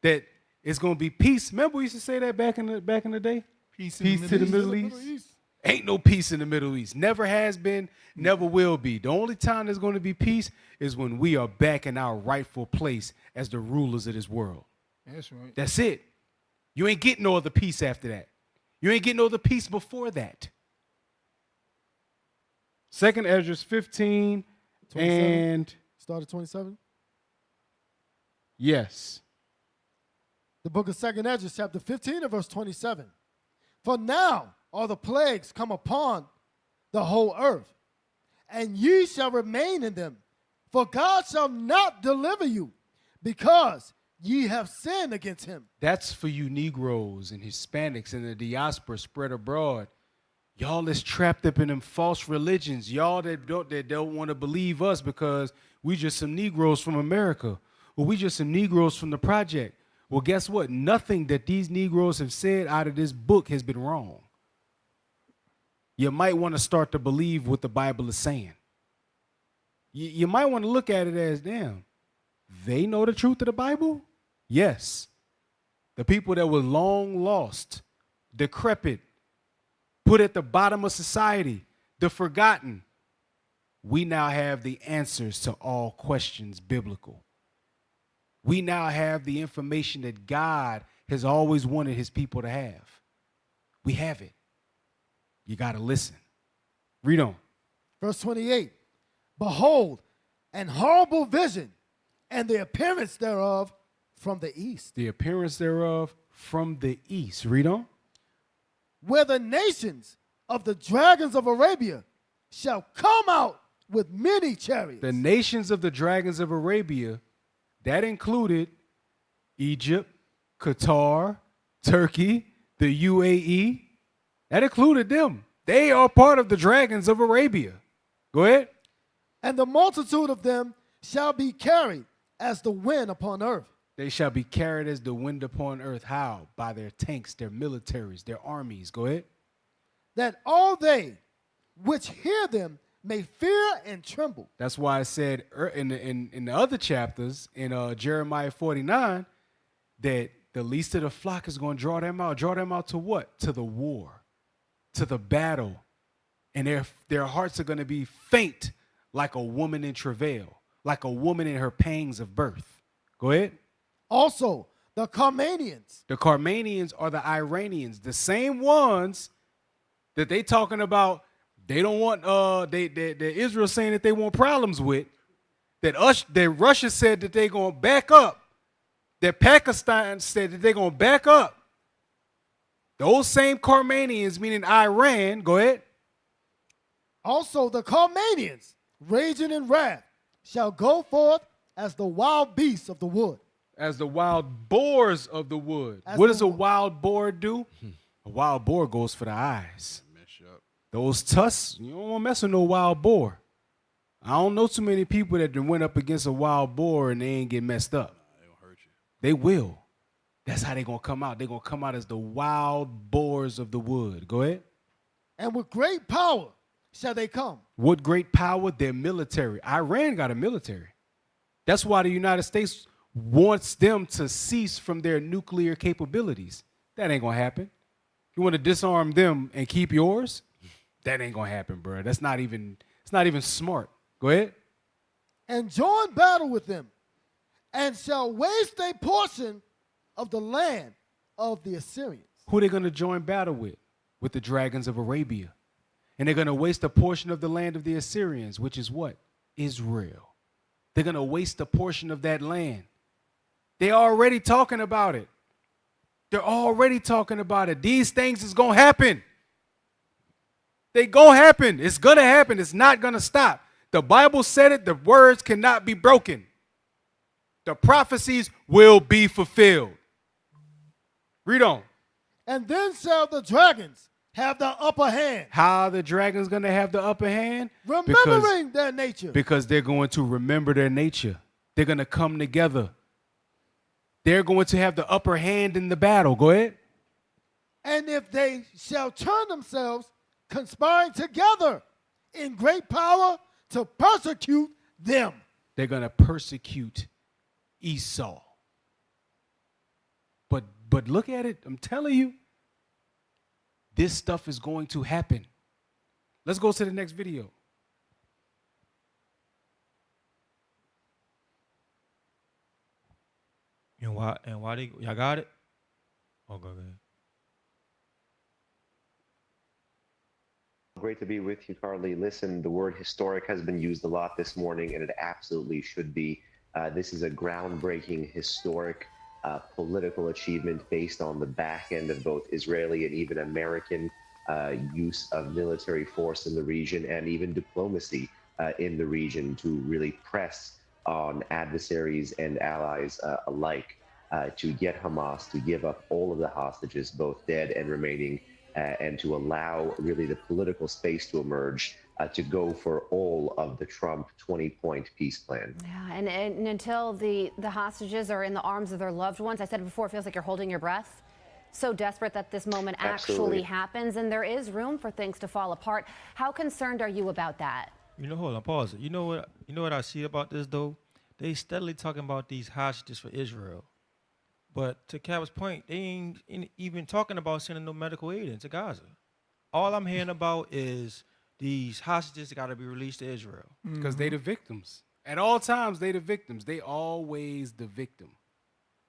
that it's going to be peace? Remember we used to say that back in the day? Peace to the Middle East. Ain't no peace in the Middle East. Never has been, never will be. The only time there's going to be peace is when we are back in our rightful place as the rulers of this world. That's right. That's it. You ain't getting no other peace after that. You ain't getting no other peace before that. 2nd Ezra 15 and start at 27. Yes. The book of 2nd Ezra chapter 15 and verse 27. For now are the plagues come upon the whole earth, and ye shall remain in them. For God shall not deliver you, because ye have sinned against him. That's for you Negroes and Hispanics and the diaspora spread abroad. Y'all that's trapped up in them false religions. Y'all that don't want to believe us because we just some Negroes from America. Or we just some Negroes from the project. Well, guess what? Nothing that these Negroes have said out of this book has been wrong. You might want to start to believe what the Bible is saying. You might want to look at it as, damn, they know the truth of the Bible? Yes. The people that were long lost, decrepit, put at the bottom of society, the forgotten. We now have the answers to all questions biblical. We now have the information that God has always wanted his people to have. We have it. You got to listen. Read on. Verse 28. Behold, an horrible vision, and the appearance thereof from the east. The appearance thereof from the east. Read on. Where the nations of the dragons of Arabia shall come out with many chariots. The nations of the dragons of Arabia, that included Egypt, Qatar, Turkey, the UAE. That included them. They are part of the dragons of Arabia. Go ahead. And the multitude of them shall be carried as the wind upon earth. They shall be carried as the wind upon earth. How? By their tanks, their militaries, their armies. Go ahead. That all they which hear them may fear and tremble. That's why I said in the other chapters, in Jeremiah 49, that the least of the flock is going to draw them out. Draw them out to what? To the war, to the battle. And their hearts are going to be faint like a woman in travail, like a woman in her pangs of birth. Go ahead. Also, the Carmanians. The Carmanians are the Iranians, the same ones that they talking about. They don't want the Israel saying that they want problems with. That Russia said that they're going to back up. That Pakistan said that they're going to back up. Those same Carmanians, meaning Iran, go ahead. Also the Carmanians, raging in wrath, shall go forth as the wild beasts of the wood. As the wild boars of the wood. What does a wild boar do? A wild boar goes for the eyes. Those tusks, you don't want to mess with no wild boar. I don't know too many people that went up against a wild boar and they ain't get messed up. They gonna hurt you. They will. That's how they gonna come out. They gonna come out as the wild boars of the wood. Go ahead. And with great power shall they come. What great power? Their military. Iran got a military. That's why the United States wants them to cease from their nuclear capabilities. That ain't gonna happen. You want to disarm them and keep yours? That ain't gonna happen, bro. It's not even smart. Go ahead. And join battle with them, and shall waste a portion of the land of the Assyrians. Who they gonna join battle with? With the dragons of Arabia. And they're gonna waste a portion of the land of the Assyrians, which is what? Israel. They're gonna waste a portion of that land. They're already talking about it. They're already talking about it. These things is gonna happen. They gonna happen. It's gonna happen. It's not gonna stop. The Bible said it. The words cannot be broken. The prophecies will be fulfilled. Read on. And then shall the dragons have the upper hand. How are the dragons gonna have the upper hand? Remembering their nature. Because they're going to remember their nature. They're gonna come together. They're going to have the upper hand in the battle. Go ahead. And if they shall turn themselves, conspiring together in great power to persecute them. They're going to persecute Esau. But look at it. I'm telling you, this stuff is going to happen. Let's go to the next video. And why they y'all got it? Oh, go ahead. Great to be with you, Carly. Listen, the word historic has been used a lot this morning, and it absolutely should be. This is a groundbreaking, historic political achievement based on the back end of both Israeli and even American use of military force in the region, and even diplomacy in the region to really press on adversaries and allies alike to get Hamas to give up all of the hostages, both dead and remaining, and to allow really the political space to emerge to go for all of the Trump 20-point peace plan. Yeah, and until the hostages are in the arms of their loved ones, I said it before, it feels like you're holding your breath. So desperate that this moment actually happens, and there is room for things to fall apart. How concerned are you about that? You know, hold on, pause it. You know what I see about this though? They steadily talking about these hostages for Israel. But to Kevin's point, they ain't even talking about sending no medical aid into Gaza. All I'm hearing about is these hostages got to be released to Israel. Because they the victims. At all times, they the victims. They always the victim.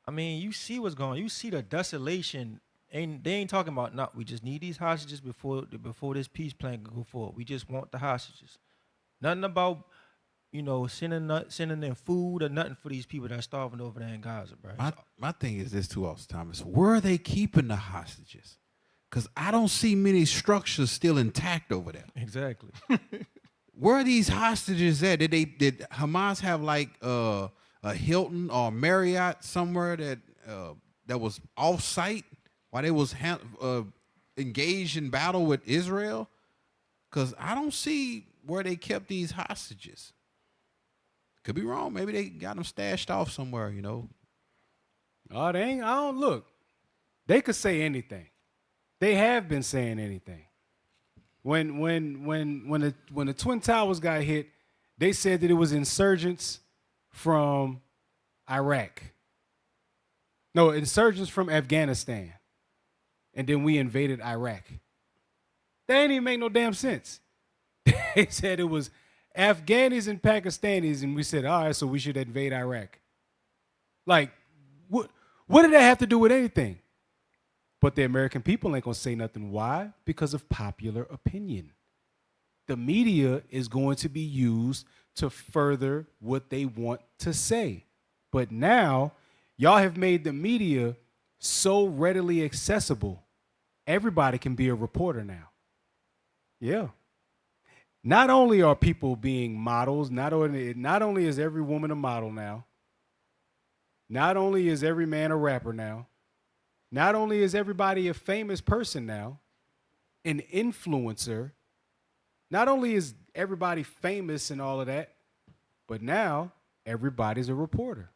I mean, you see what's going on. You see the desolation. They ain't talking about, no, we just need these hostages before this peace plan can go forward. We just want the hostages. Nothing about, you know, sending in food or nothing for these people that are starving over there in Gaza, bro. My thing is this too, Austin Thomas. Where are they keeping the hostages? Because I don't see many structures still intact over there. Exactly. Where are these hostages at? Did Hamas have like a Hilton or Marriott somewhere that was off site while they was engaged in battle with Israel? Because I don't see where they kept these hostages. Could be wrong. Maybe they got them stashed off somewhere, you know. Oh, they ain't. I don't look. They could say anything. They have been saying anything. When the Twin Towers got hit, they said that it was insurgents from Iraq. No, insurgents from Afghanistan. And then we invaded Iraq. That ain't even make no damn sense. They said it was Afghanis and Pakistanis, and we said, all right, so we should invade Iraq. Like, what did that have to do with anything? But the American people ain't gonna say nothing. Why? Because of popular opinion. The media is going to be used to further what they want to say. But now, y'all have made the media so readily accessible. Everybody can be a reporter now. Yeah. Not only are people being models, not only is every woman a model now, not only is every man a rapper now, not only is everybody a famous person now, an influencer, not only is everybody famous and all of that, but now everybody's a reporter.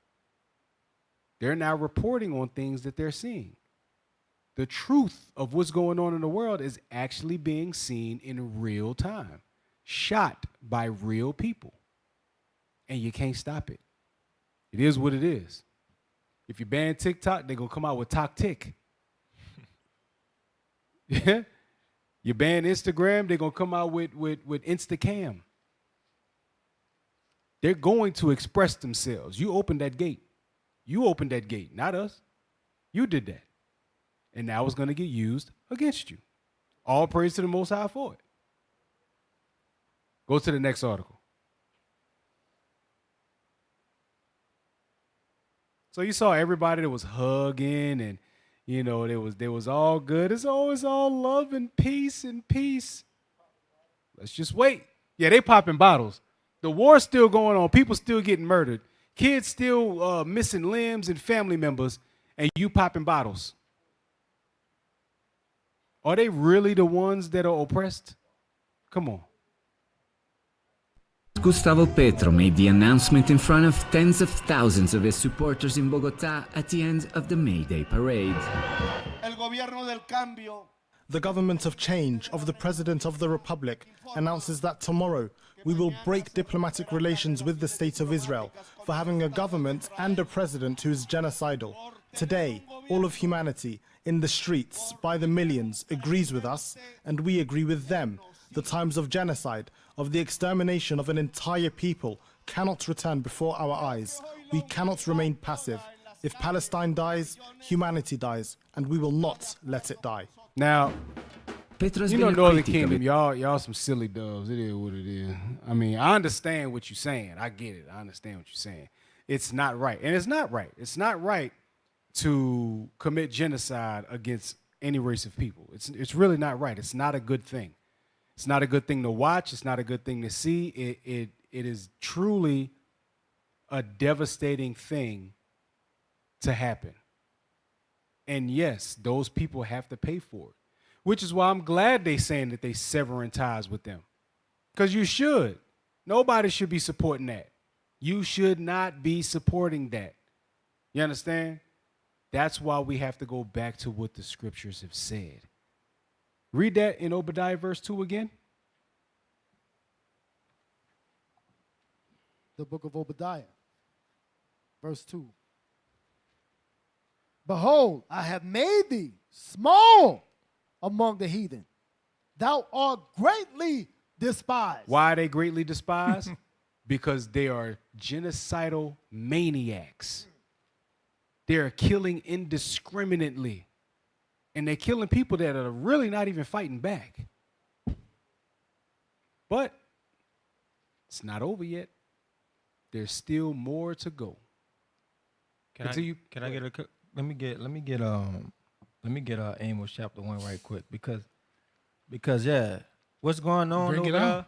They're now reporting on things that they're seeing. The truth of what's going on in the world is actually being seen in real time, shot by real people. And you can't stop it. It is what it is. If you ban TikTok, they're going to come out with TokTik. Yeah. You ban Instagram, they're going to come out with Instacam. They're going to express themselves. You opened that gate. You opened that gate, not us. You did that. And now it's going to get used against you. All praise to the Most High for it. Go to the next article. So you saw everybody that was hugging and, you know, they was all good. It's always all love and peace and peace. Let's just wait. Yeah, they popping bottles. The war's still going on. People still getting murdered. Kids still missing limbs and family members, and you popping bottles. Are they really the ones that are oppressed? Come on. Gustavo Petro made the announcement in front of tens of thousands of his supporters in Bogotá at the end of the May Day parade. The government of change of the President of the Republic announces that tomorrow we will break diplomatic relations with the State of Israel for having a government and a president who is genocidal. Today, all of humanity in the streets by the millions agrees with us, and we agree with them. The times of genocide, of the extermination of an entire people, cannot return before our eyes. We cannot remain passive. If Palestine dies, humanity dies, and we will not let it die. Now, Petro's you know, Northern Kingdom, y'all some silly doves. It is what it is. I mean, I understand what you're saying. I get it. I understand what you're saying. It's not right. And it's not right. It's not right to commit genocide against any race of people. It's really not right. It's not a good thing. It's not a good thing to watch. It's not a good thing to see. It is truly a devastating thing to happen. And yes, those people have to pay for it, which is why I'm glad they're saying that they severing ties with them. Because you should. Nobody should be supporting that. You should not be supporting that. You understand? That's why we have to go back to what the scriptures have said. Read that in Obadiah verse 2 again. The book of Obadiah, verse 2. Behold, I have made thee small among the heathen. Thou art greatly despised. Why are they greatly despised? Because they are genocidal maniacs. They are killing indiscriminately. And they're killing people that are really not even fighting back. But it's not over yet. There's still more to go. Can I get a let me get Amos chapter 1 right quick because yeah, what's going on Bring over it there? on.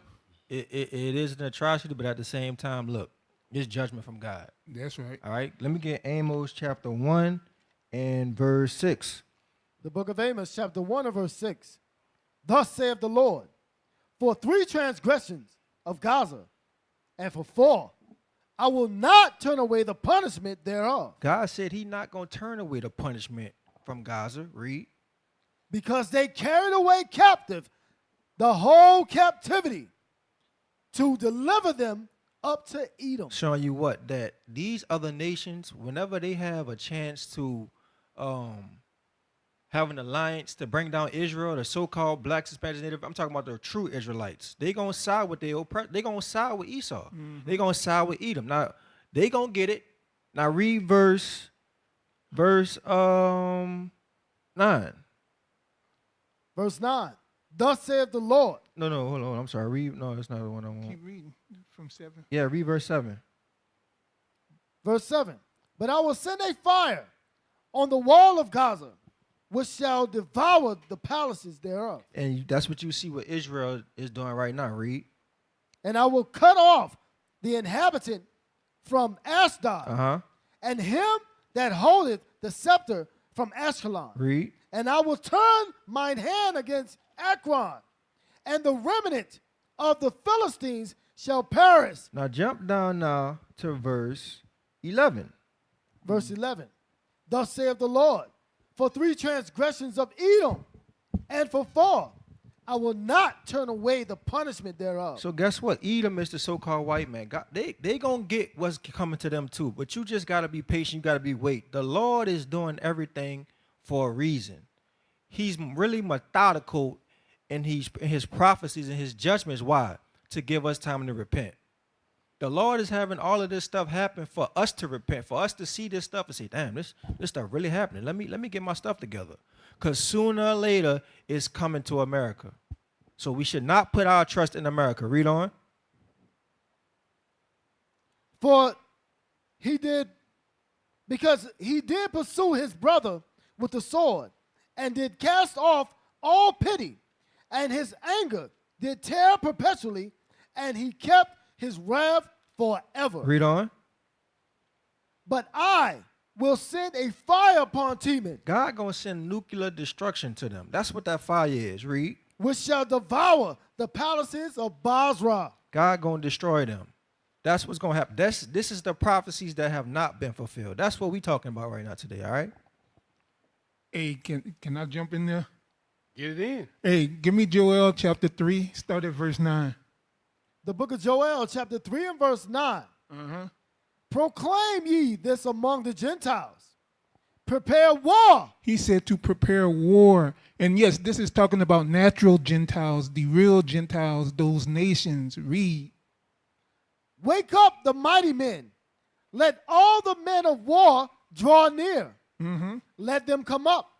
It is an atrocity, but at the same time, look, it's judgment from God. That's right. All right, let me get Amos chapter 1 and verse 6. The book of Amos, chapter 1 and verse 6. Thus saith the Lord, for 3 transgressions of Gaza, and for 4, I will not turn away the punishment thereof. God said He's not going to turn away the punishment from Gaza. Read. Because they carried away captive the whole captivity to deliver them up to Edom. Showing you what? That these other nations, whenever they have a chance to have an alliance to bring down Israel, the so-called blacks, Hispanics, Native, I'm talking about the true Israelites. They gonna side with their oppressor. They gonna side with Esau. They gonna side with Edom. Now they gonna get it. Now read verse 9. Verse 9. Thus saith the Lord. No, hold on. I'm sorry. Read. No, that's not the one I want. Keep reading from 7. Yeah, read verse 7. Verse 7. But I will send a fire on the wall of Gaza, which shall devour the palaces thereof. And that's what you see what Israel is doing right now. Read. And I will cut off the inhabitant from Ashdod, and him that holdeth the scepter from Ashkelon. Read. And I will turn mine hand against Ekron, and the remnant of the Philistines shall perish. Now jump down now to verse 11. Verse 11. Thus saith the Lord, for 3 transgressions of Edom, and for 4, I will not turn away the punishment thereof. So guess what? Edom is the so-called white man. God, they gonna get what's coming to them too. But you just gotta be patient. You gotta be wait. The Lord is doing everything for a reason. He's really methodical in his prophecies and his judgments. Why? To give us time to repent. The Lord is having all of this stuff happen for us to repent, for us to see this stuff and say, damn, this stuff really happening. Let me get my stuff together. Because sooner or later, it's coming to America. So we should not put our trust in America. Read on. Because he did pursue his brother with the sword, and did cast off all pity, and his anger did tear perpetually, and he kept his wrath forever. Read on. But I will send a fire upon Teman. God gonna send nuclear destruction to them. That's what that fire is. Read. Which shall devour the palaces of Basra. God gonna destroy them. That's what's gonna happen. This is the prophecies that have not been fulfilled. That's what we talking about right now today. All right. Hey, can I jump in there? Get it in. Hey, give me Joel chapter 3, start at verse 9. The book of Joel, chapter 3 and verse 9. Proclaim ye this among the Gentiles. Prepare war. He said to prepare war. And yes, this is talking about natural Gentiles, the real Gentiles, those nations. Read. Wake up the mighty men. Let all the men of war draw near. Let them come up.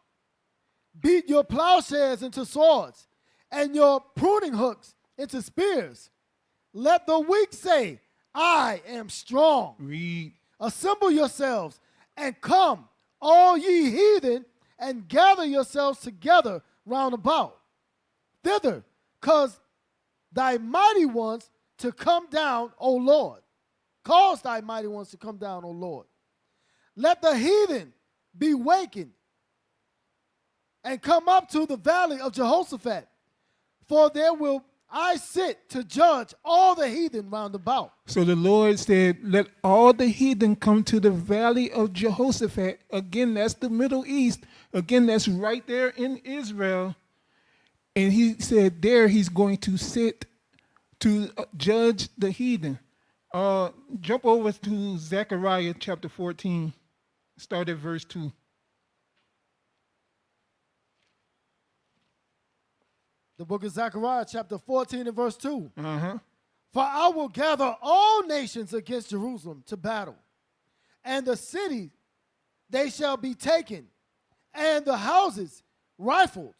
Beat your plowshares into swords, and your pruning hooks into spears. Let the weak say, I am strong. Read. Assemble yourselves and come, all ye heathen, and gather yourselves together round about. Thither, cause thy mighty ones to come down, O Lord. Cause thy mighty ones to come down, O Lord. Let the heathen be wakened and come up to the valley of Jehoshaphat, for there will I sit to judge all the heathen round about. So the Lord said, let all the heathen come to the valley of Jehoshaphat. Again, that's the Middle East. Again, that's right there in Israel. And he said there he's going to sit to judge the heathen. Jump over to Zechariah chapter 14. Start at verse 2. The book of Zechariah, chapter 14 and verse 2. Uh-huh. For I will gather all nations against Jerusalem to battle, and the city they shall be taken, and the houses rifled,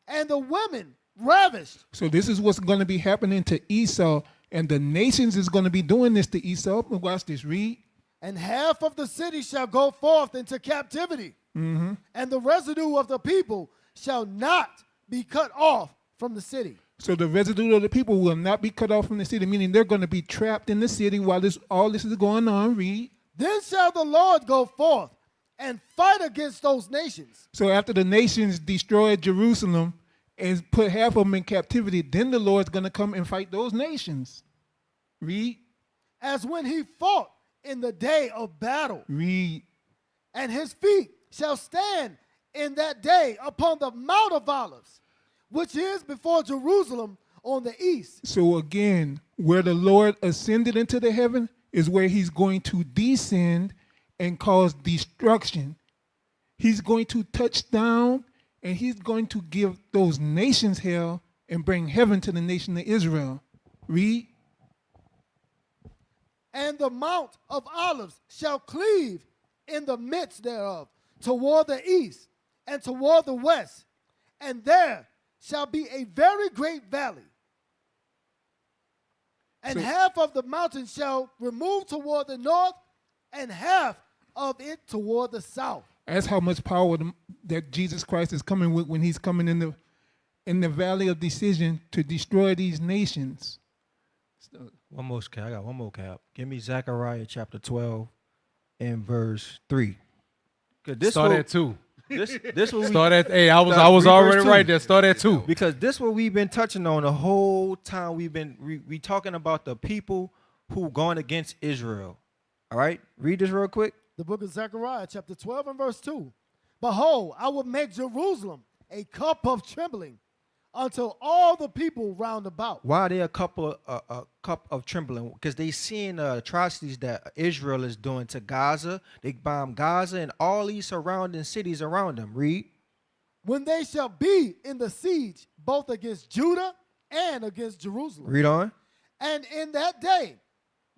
and the women ravished. So this is what's going to be happening to Esau, and the nations is going to be doing this to Esau. Watch this, read. And half of the city shall go forth into captivity, Mm-hmm. and the residue of the people shall not be cut off from the city. So the residue of the people will not be cut off from the city, meaning they're going to be trapped in the city while all this is going on. Read. Then shall the Lord go forth and fight against those nations. So after the nations destroyed Jerusalem and put half of them in captivity, then the Lord's going to come and fight those nations. Read. As when he fought in the day of battle. Read. And his feet shall stand in that day upon the Mount of Olives, which is before Jerusalem on the east. So again, where the Lord ascended into the heaven is where he's going to descend and cause destruction. He's going to touch down and he's going to give those nations hell and bring heaven to the nation of Israel. Read. And the Mount of Olives shall cleave in the midst thereof toward the east and toward the west, and there shall be a very great valley. And half of the mountain shall remove toward the north, and half of it toward the south. That's how much power that Jesus Christ is coming with when he's coming in the valley of decision to destroy these nations. One more cap. I got one more cap. Give me Zechariah chapter 12 and verse 3. Start at 2. This what Start at. Hey, I was already right there. Start at 2. Because this what we've been touching on the whole time. We've been we talking about the people who gone against Israel. All right, read this real quick. The book of Zechariah, chapter 12 and verse 2. Behold, I will make Jerusalem a cup of trembling until all the people round about. Why are they a cup of trembling? Because they seeing the atrocities that Israel is doing to Gaza. They bomb Gaza and all these surrounding cities around them. Read. When they shall be in the siege, both against Judah and against Jerusalem. Read on. And in that day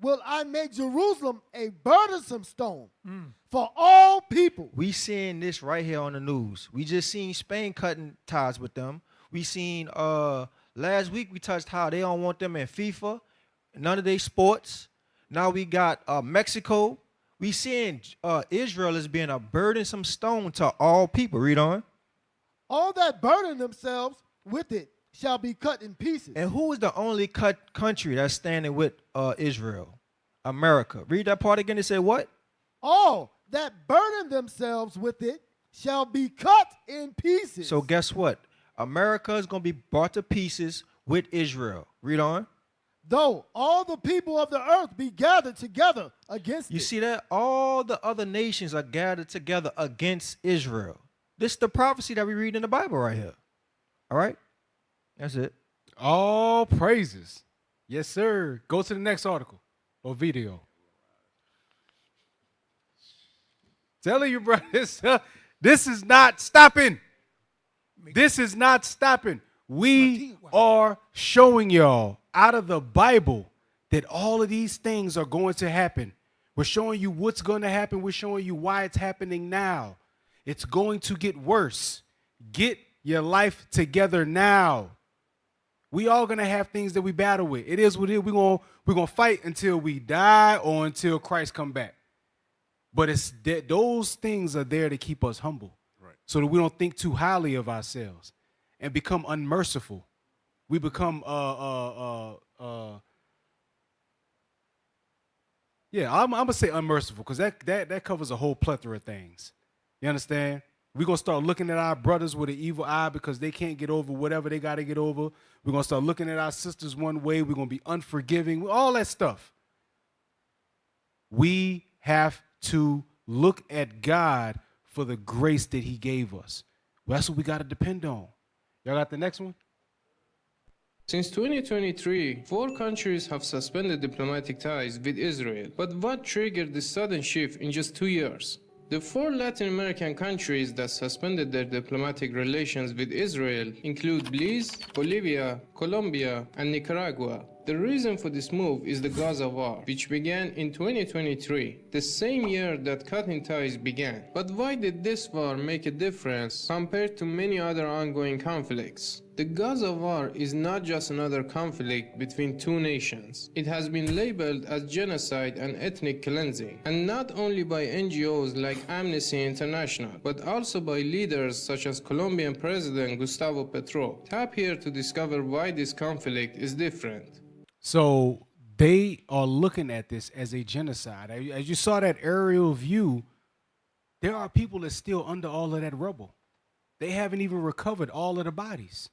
will I make Jerusalem a burdensome stone for all people. We seeing this right here on the news. We just seen Spain cutting ties with them. We seen last week we touched how they don't want them in FIFA, none of their sports. Now we got Mexico. We seeing Israel as being a burdensome stone to all people. Read on. All that burden themselves with it shall be cut in pieces. And who is the only country that's standing with Israel? America. Read that part again. It said what? All that burden themselves with it shall be cut in pieces. So guess what? America is going to be brought to pieces with Israel. Read on. Though all the people of the earth be gathered together against it. You see that? All the other nations are gathered together against Israel. This is the prophecy that we read in the Bible right here. All right? That's it. All praises. Yes, sir. Go to the next article or video. Telling you, bro, this is not stopping. This is not stopping. We are showing y'all out of the Bible that all of these things are going to happen. We're showing you what's going to happen. We're showing you why it's happening now. It's going to get worse. Get your life together now. We all going to have things that we battle with. It is what it is. We're going to fight until we die or until Christ come back. But it's those things are there to keep us humble, Right. so that we don't think too highly of ourselves and become unmerciful. We become yeah, I'm gonna say unmerciful because that covers a whole plethora of things. You understand? We're gonna start looking at our brothers with an evil eye because they can't get over whatever they gotta get over. We're gonna start looking at our sisters one way. We're gonna be unforgiving, all that stuff. We have to look at God for the grace that he gave us. That's what we got to depend on. Y'all got the next one? Since 2023, 4 countries have suspended diplomatic ties with Israel. But what triggered this sudden shift in just 2 years? The 4 Latin American countries that suspended their diplomatic relations with Israel include Belize, Bolivia, Colombia, and Nicaragua. The reason for this move is the Gaza war, which began in 2023, the same year that cutting ties began. But why did this war make a difference compared to many other ongoing conflicts? The Gaza war is not just another conflict between 2 nations. It has been labeled as genocide and ethnic cleansing, and not only by NGOs like Amnesty International, but also by leaders such as Colombian President Gustavo Petro. Tap here to discover why this conflict is different. So they are looking at this as a genocide. As you saw that aerial view, there are people that's still under all of that rubble. They haven't even recovered all of the bodies.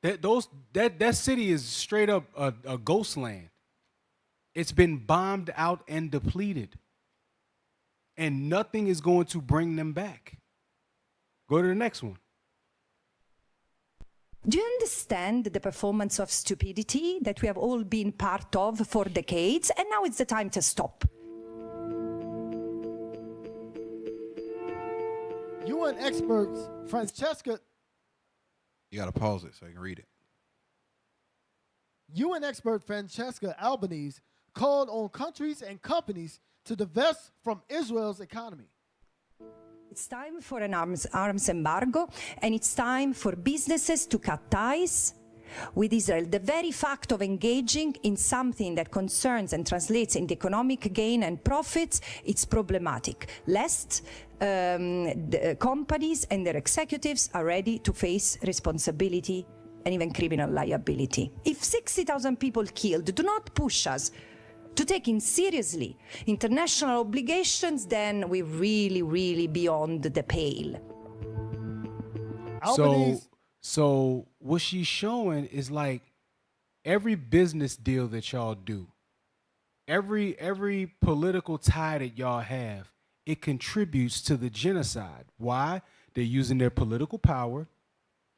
That city is straight up a ghost land. It's been bombed out and depleted. And nothing is going to bring them back. Go to the next one. Do you understand the performance of stupidity that we have all been part of for decades? And now it's the time to stop. UN experts Francesca. You got to pause it so I can read it. UN expert Francesca Albanese called on countries and companies to divest from Israel's economy. It's time for an arms embargo, and it's time for businesses to cut ties with Israel. The very fact of engaging in something that concerns and translates into economic gain and profits, it's problematic, lest the companies and their executives are ready to face responsibility and even criminal liability. If 60,000 people killed do not push us to taking seriously international obligations, then we're really, really beyond the pale. So what she's showing is like every business deal that y'all do, every political tie that y'all have, it contributes to the genocide. Why? They're using their political power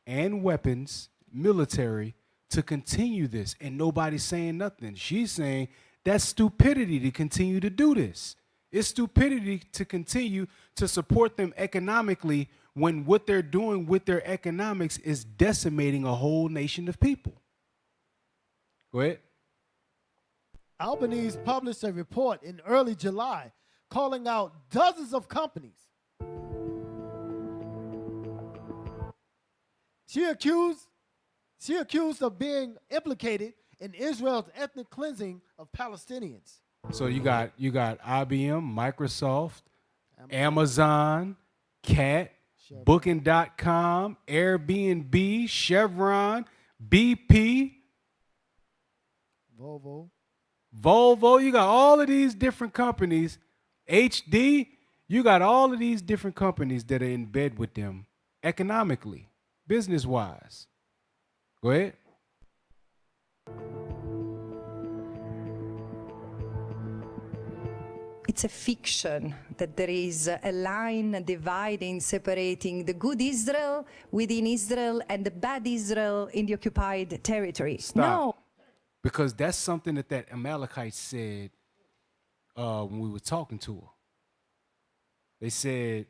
and weapons, military, to continue this, and nobody's saying nothing. She's saying that's stupidity to continue to do this. It's stupidity to continue to support them economically when what they're doing with their economics is decimating a whole nation of people. Go ahead. Albanese published a report in early July calling out dozens of companies. She accused of being implicated in Israel's ethnic cleansing of Palestinians. So you got IBM, Microsoft, Amazon, Cat, Booking.com, Airbnb, Chevron, BP, Volvo. You got all of these different companies. HD, you got all of these different companies that are in bed with them economically, business-wise. Go ahead. It's a fiction that there is a line dividing, separating the good Israel within Israel and the bad Israel in the occupied territory. Stop. No. Because that's something that Amalekite said when we were talking to her. They said,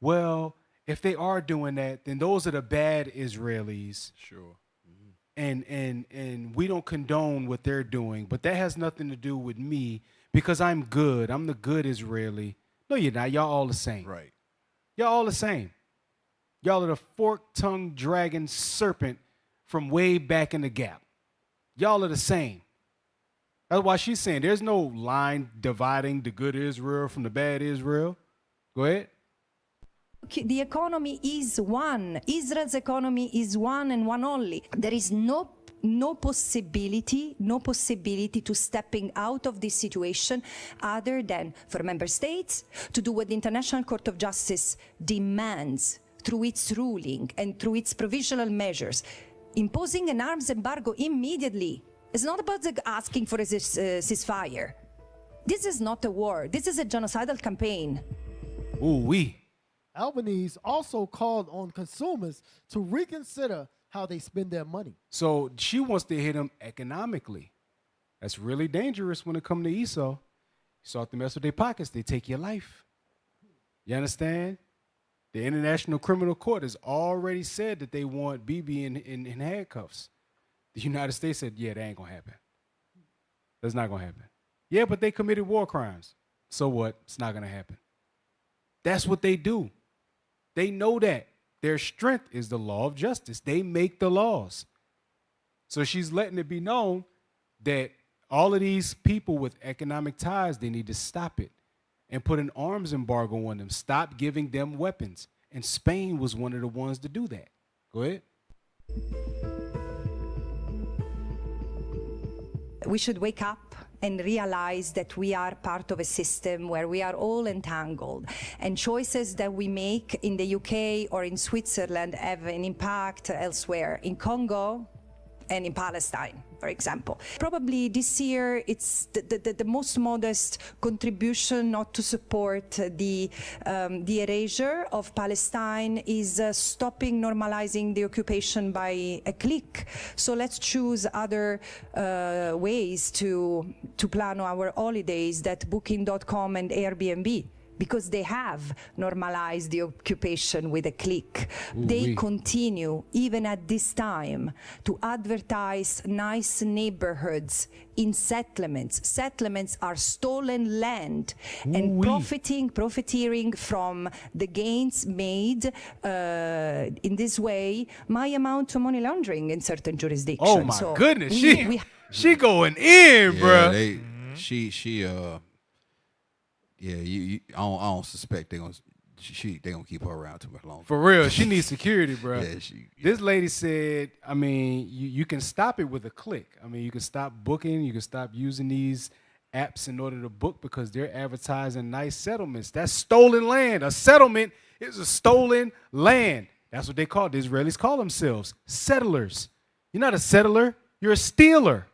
well, if they are doing that, then those are the bad Israelis. Sure. And we don't condone what they're doing, but that has nothing to do with me because I'm good. I'm the good Israeli. No, you're not. Y'all all the same. Right. Y'all all the same. Y'all are the fork-tongued dragon serpent from way back in the gap. Y'all are the same. That's why she's saying there's no line dividing the good Israel from the bad Israel. Go ahead. The economy is one. Israel's economy is one and one only. There is no possibility to stepping out of this situation other than for member states to do what the International Court of Justice demands through its ruling and through its provisional measures. Imposing an arms embargo immediately is not about asking for a ceasefire. This is not a war. This is a genocidal campaign. Ooh-wee. Albanese also called on consumers to reconsider how they spend their money. So she wants to hit them economically. That's really dangerous when it comes to Esau. You start to mess with their pockets, they take your life. You understand? The International Criminal Court has already said that they want Bibi in handcuffs. The United States said, yeah, that ain't going to happen. That's not going to happen. Yeah, but they committed war crimes. So what? It's not going to happen. That's what they do. They know that. Their strength is the law of justice. They make the laws. So she's letting it be known that all of these people with economic ties, they need to stop it and put an arms embargo on them. Stop giving them weapons. And Spain was one of the ones to do that. Go ahead. We should wake up and realize that we are part of a system where we are all entangled, and choices that we make in the UK or in Switzerland have an impact elsewhere, in Congo and in Palestine, for example. Probably this year it's the most modest contribution not to support the erasure of Palestine is stopping normalizing the occupation by a click. So let's choose other ways to plan our holidays that Booking.com and Airbnb, because they have normalized the occupation with a click. They continue, even at this time, to advertise nice neighborhoods in settlements. Settlements are stolen land, and profiteering from the gains made in this way might amount to money laundering in certain jurisdictions. Oh my goodness, she going in, bruh. I don't suspect they gonna keep her around too much longer. For real, she needs security, bro. Yeah, This lady said, I mean, you can stop it with a click. I mean, you can stop booking, you can stop using these apps in order to book because they're advertising nice settlements. That's stolen land. A settlement is a stolen land. That's what they call it. The Israelis call themselves settlers. You're not a settler, you're a stealer.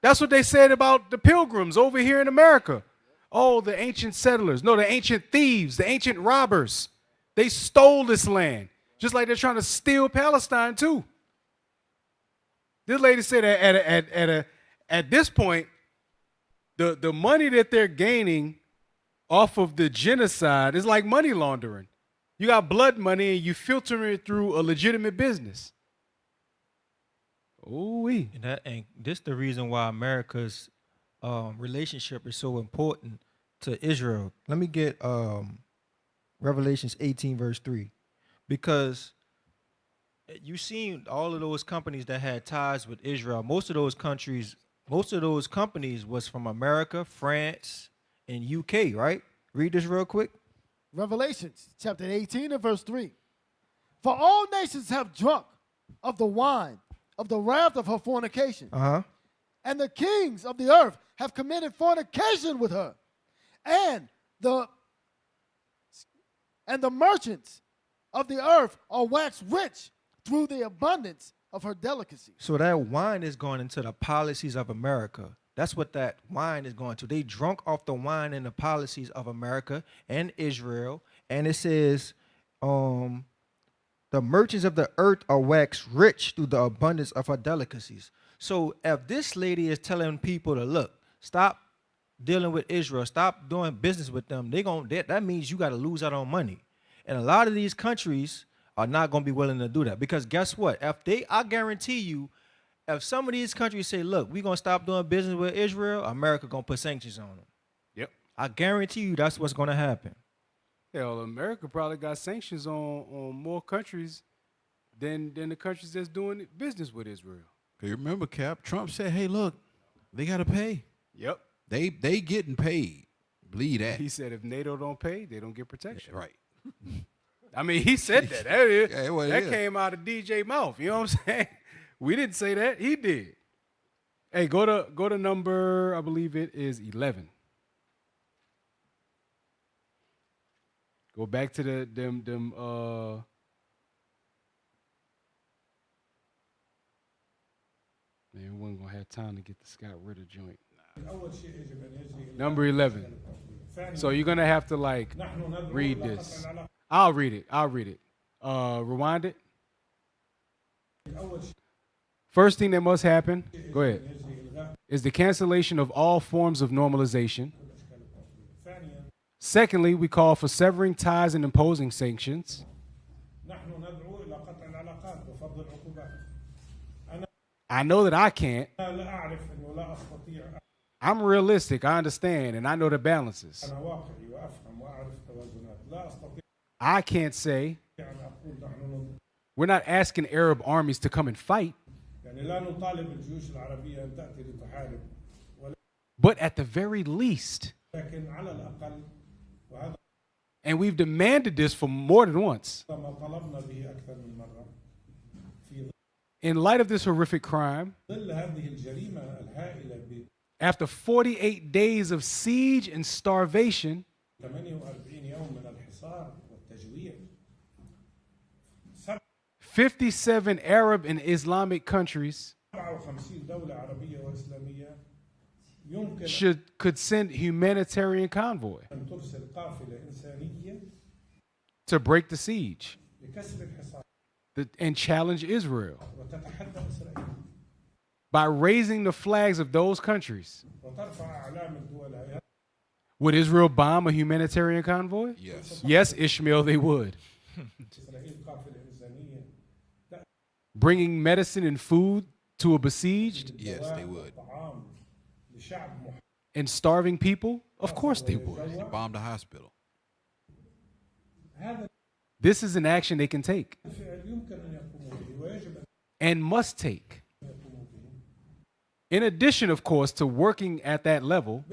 That's what they said about the pilgrims over here in America. Oh, the ancient settlers. No, the ancient thieves, the ancient robbers. They stole this land, just like they're trying to steal Palestine too. This lady said at this point, the money that they're gaining off of the genocide is like money laundering. You got blood money and you filter it through a legitimate business. Ooh-wee. And this the reason why America's relationship is so important to Israel. Let me get Revelations 18 verse 3, because you seen all of those companies that had ties with Israel. Most of those companies was from America, France, and UK, right? Read this real quick. Revelations chapter 18 and verse 3. For all nations have drunk of the wine of the wrath of her fornication. And the kings of the earth have committed fornication with her. And the merchants of the earth are waxed rich through the abundance of her delicacies. So that wine is going into the policies of America. That's what that wine is going to. They drunk off the wine and the policies of America and Israel. And it says, the merchants of the earth are waxed rich through the abundance of her delicacies. So if this lady is telling people to look, stop dealing with Israel, stop doing business with them, that means you got to lose out on money. And a lot of these countries are not going to be willing to do that, because guess what? I guarantee you, if some of these countries say, look, we're going to stop doing business with Israel, America going to put sanctions on them. Yep. I guarantee you that's what's going to happen. Hell, America probably got sanctions on more countries than the countries that's doing business with Israel. You remember, Cap, Trump said, hey, look, They got to pay. Yep. They getting paid. Believe that. He said if NATO don't pay, they don't get protection. Right. I mean, he said that. That came out of DJ mouth. You know what I'm saying? We didn't say that. He did. Hey, go to number, I believe it is 11. Go back to them man, we wasn't gonna have time to get the Scott Ritter joint. Number 11. So you're gonna have to like read this. I'll read it. Rewind it. First thing that must happen, go ahead, is the cancellation of all forms of normalization. Secondly, we call for severing ties and imposing sanctions. I know that I can't. I'm realistic, I understand, and I know the balances. I can't say we're not asking Arab armies to come and fight. But at the very least, and we've demanded this for more than once, in light of this horrific crime, after 48 days of siege and starvation, 57 Arab and Islamic countries could send humanitarian convoy to break the siege and challenge Israel by raising the flags of those countries. Would Israel bomb a humanitarian convoy? Yes. Yes, Ishmael, they would. Bringing medicine and food to a besieged? Yes, they would. And starving people? Of course they would. They bombed a hospital. This is an action they can take and must take. In addition, of course, to working at that level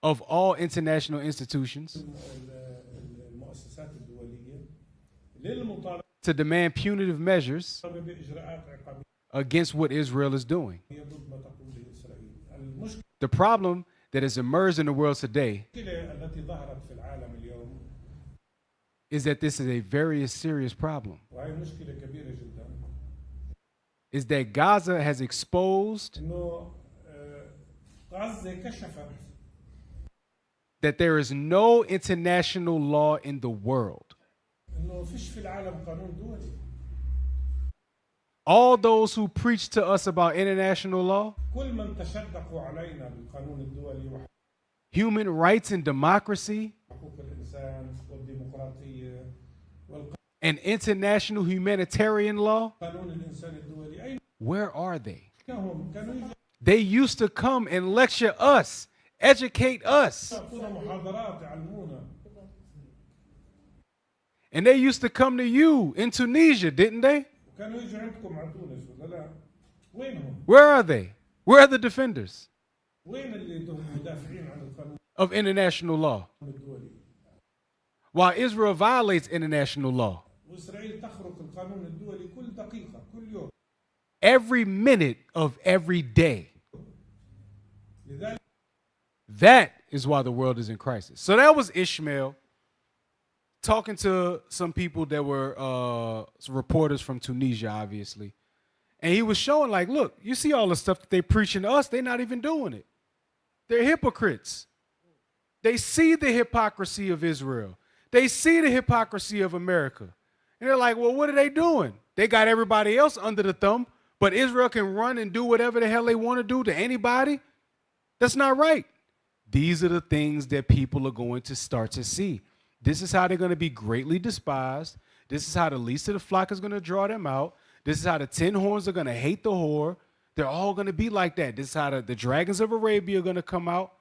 of all international institutions to demand punitive measures against what Israel is doing. The problem that has emerged in the world today is that this is a very serious problem. Is that Gaza has exposed that there is no international law in the world. All those who preach to us about international law, human rights and democracy, and international humanitarian law, where are they? They used to come and lecture us, educate us. And they used to come to you in Tunisia, didn't they? Where are they? Where are the defenders of international law? While Israel violates international law every minute of every day. That is why the world is in crisis. So that was Ishmael talking to some people that were some reporters from Tunisia, obviously. And he was showing like, look, you see all the stuff that they preaching to us, they're not even doing it. They're hypocrites. They see the hypocrisy of Israel. They see the hypocrisy of America. And they're like, well, what are they doing? They got everybody else under the thumb, but Israel can run and do whatever the hell they want to do to anybody? That's not right. These are the things that people are going to start to see. This is how they're going to be greatly despised. This is how the least of the flock is going to draw them out. This is how the 10 horns are going to hate the whore. They're all going to be like that. This is how the dragons of Arabia are going to come out.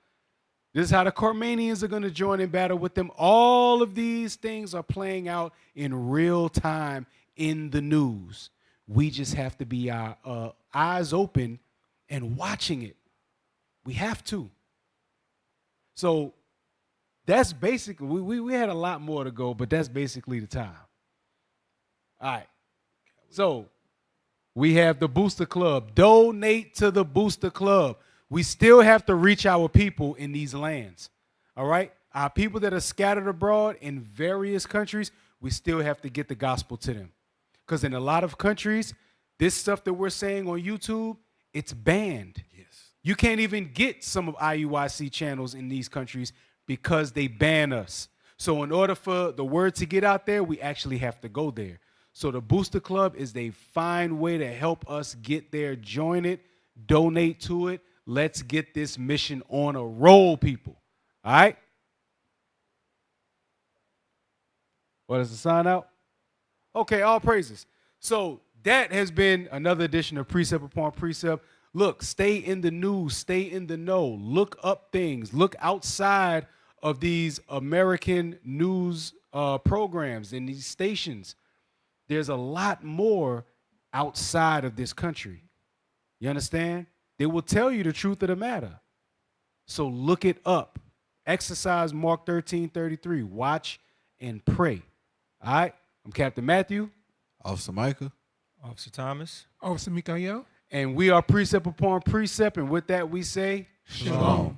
This is how the Carmanians are going to join in battle with them. All of these things are playing out in real time in the news. We just have to be our eyes open and watching it. We have to. So that's basically, we had a lot more to go, but that's basically the time. All right. So we have the Booster Club. Donate to the Booster Club. We still have to reach our people in these lands. All right? Our people that are scattered abroad in various countries, we still have to get the gospel to them. Because in a lot of countries, this stuff that we're saying on YouTube, it's banned. Yes. You can't even get some of IUIC channels in these countries because they ban us. So in order for the word to get out there, we actually have to go there. So the Booster Club is a fine way to help us get there. Join it, donate to it. Let's get this mission on a roll, people. All right? What is the sign out? Okay, all praises. So that has been another edition of Precept Upon Precept. Look, stay in the news, stay in the know, look up things, look outside of these American news programs and these stations. There's a lot more outside of this country. You understand? They will tell you the truth of the matter. So look it up. Exercise Mark 13:33. Watch and pray. All right? I'm Captain Matthew. Officer Micah. Officer Thomas. Officer Mikael. And we are Precept Upon Precept. And with that, we say, Shalom.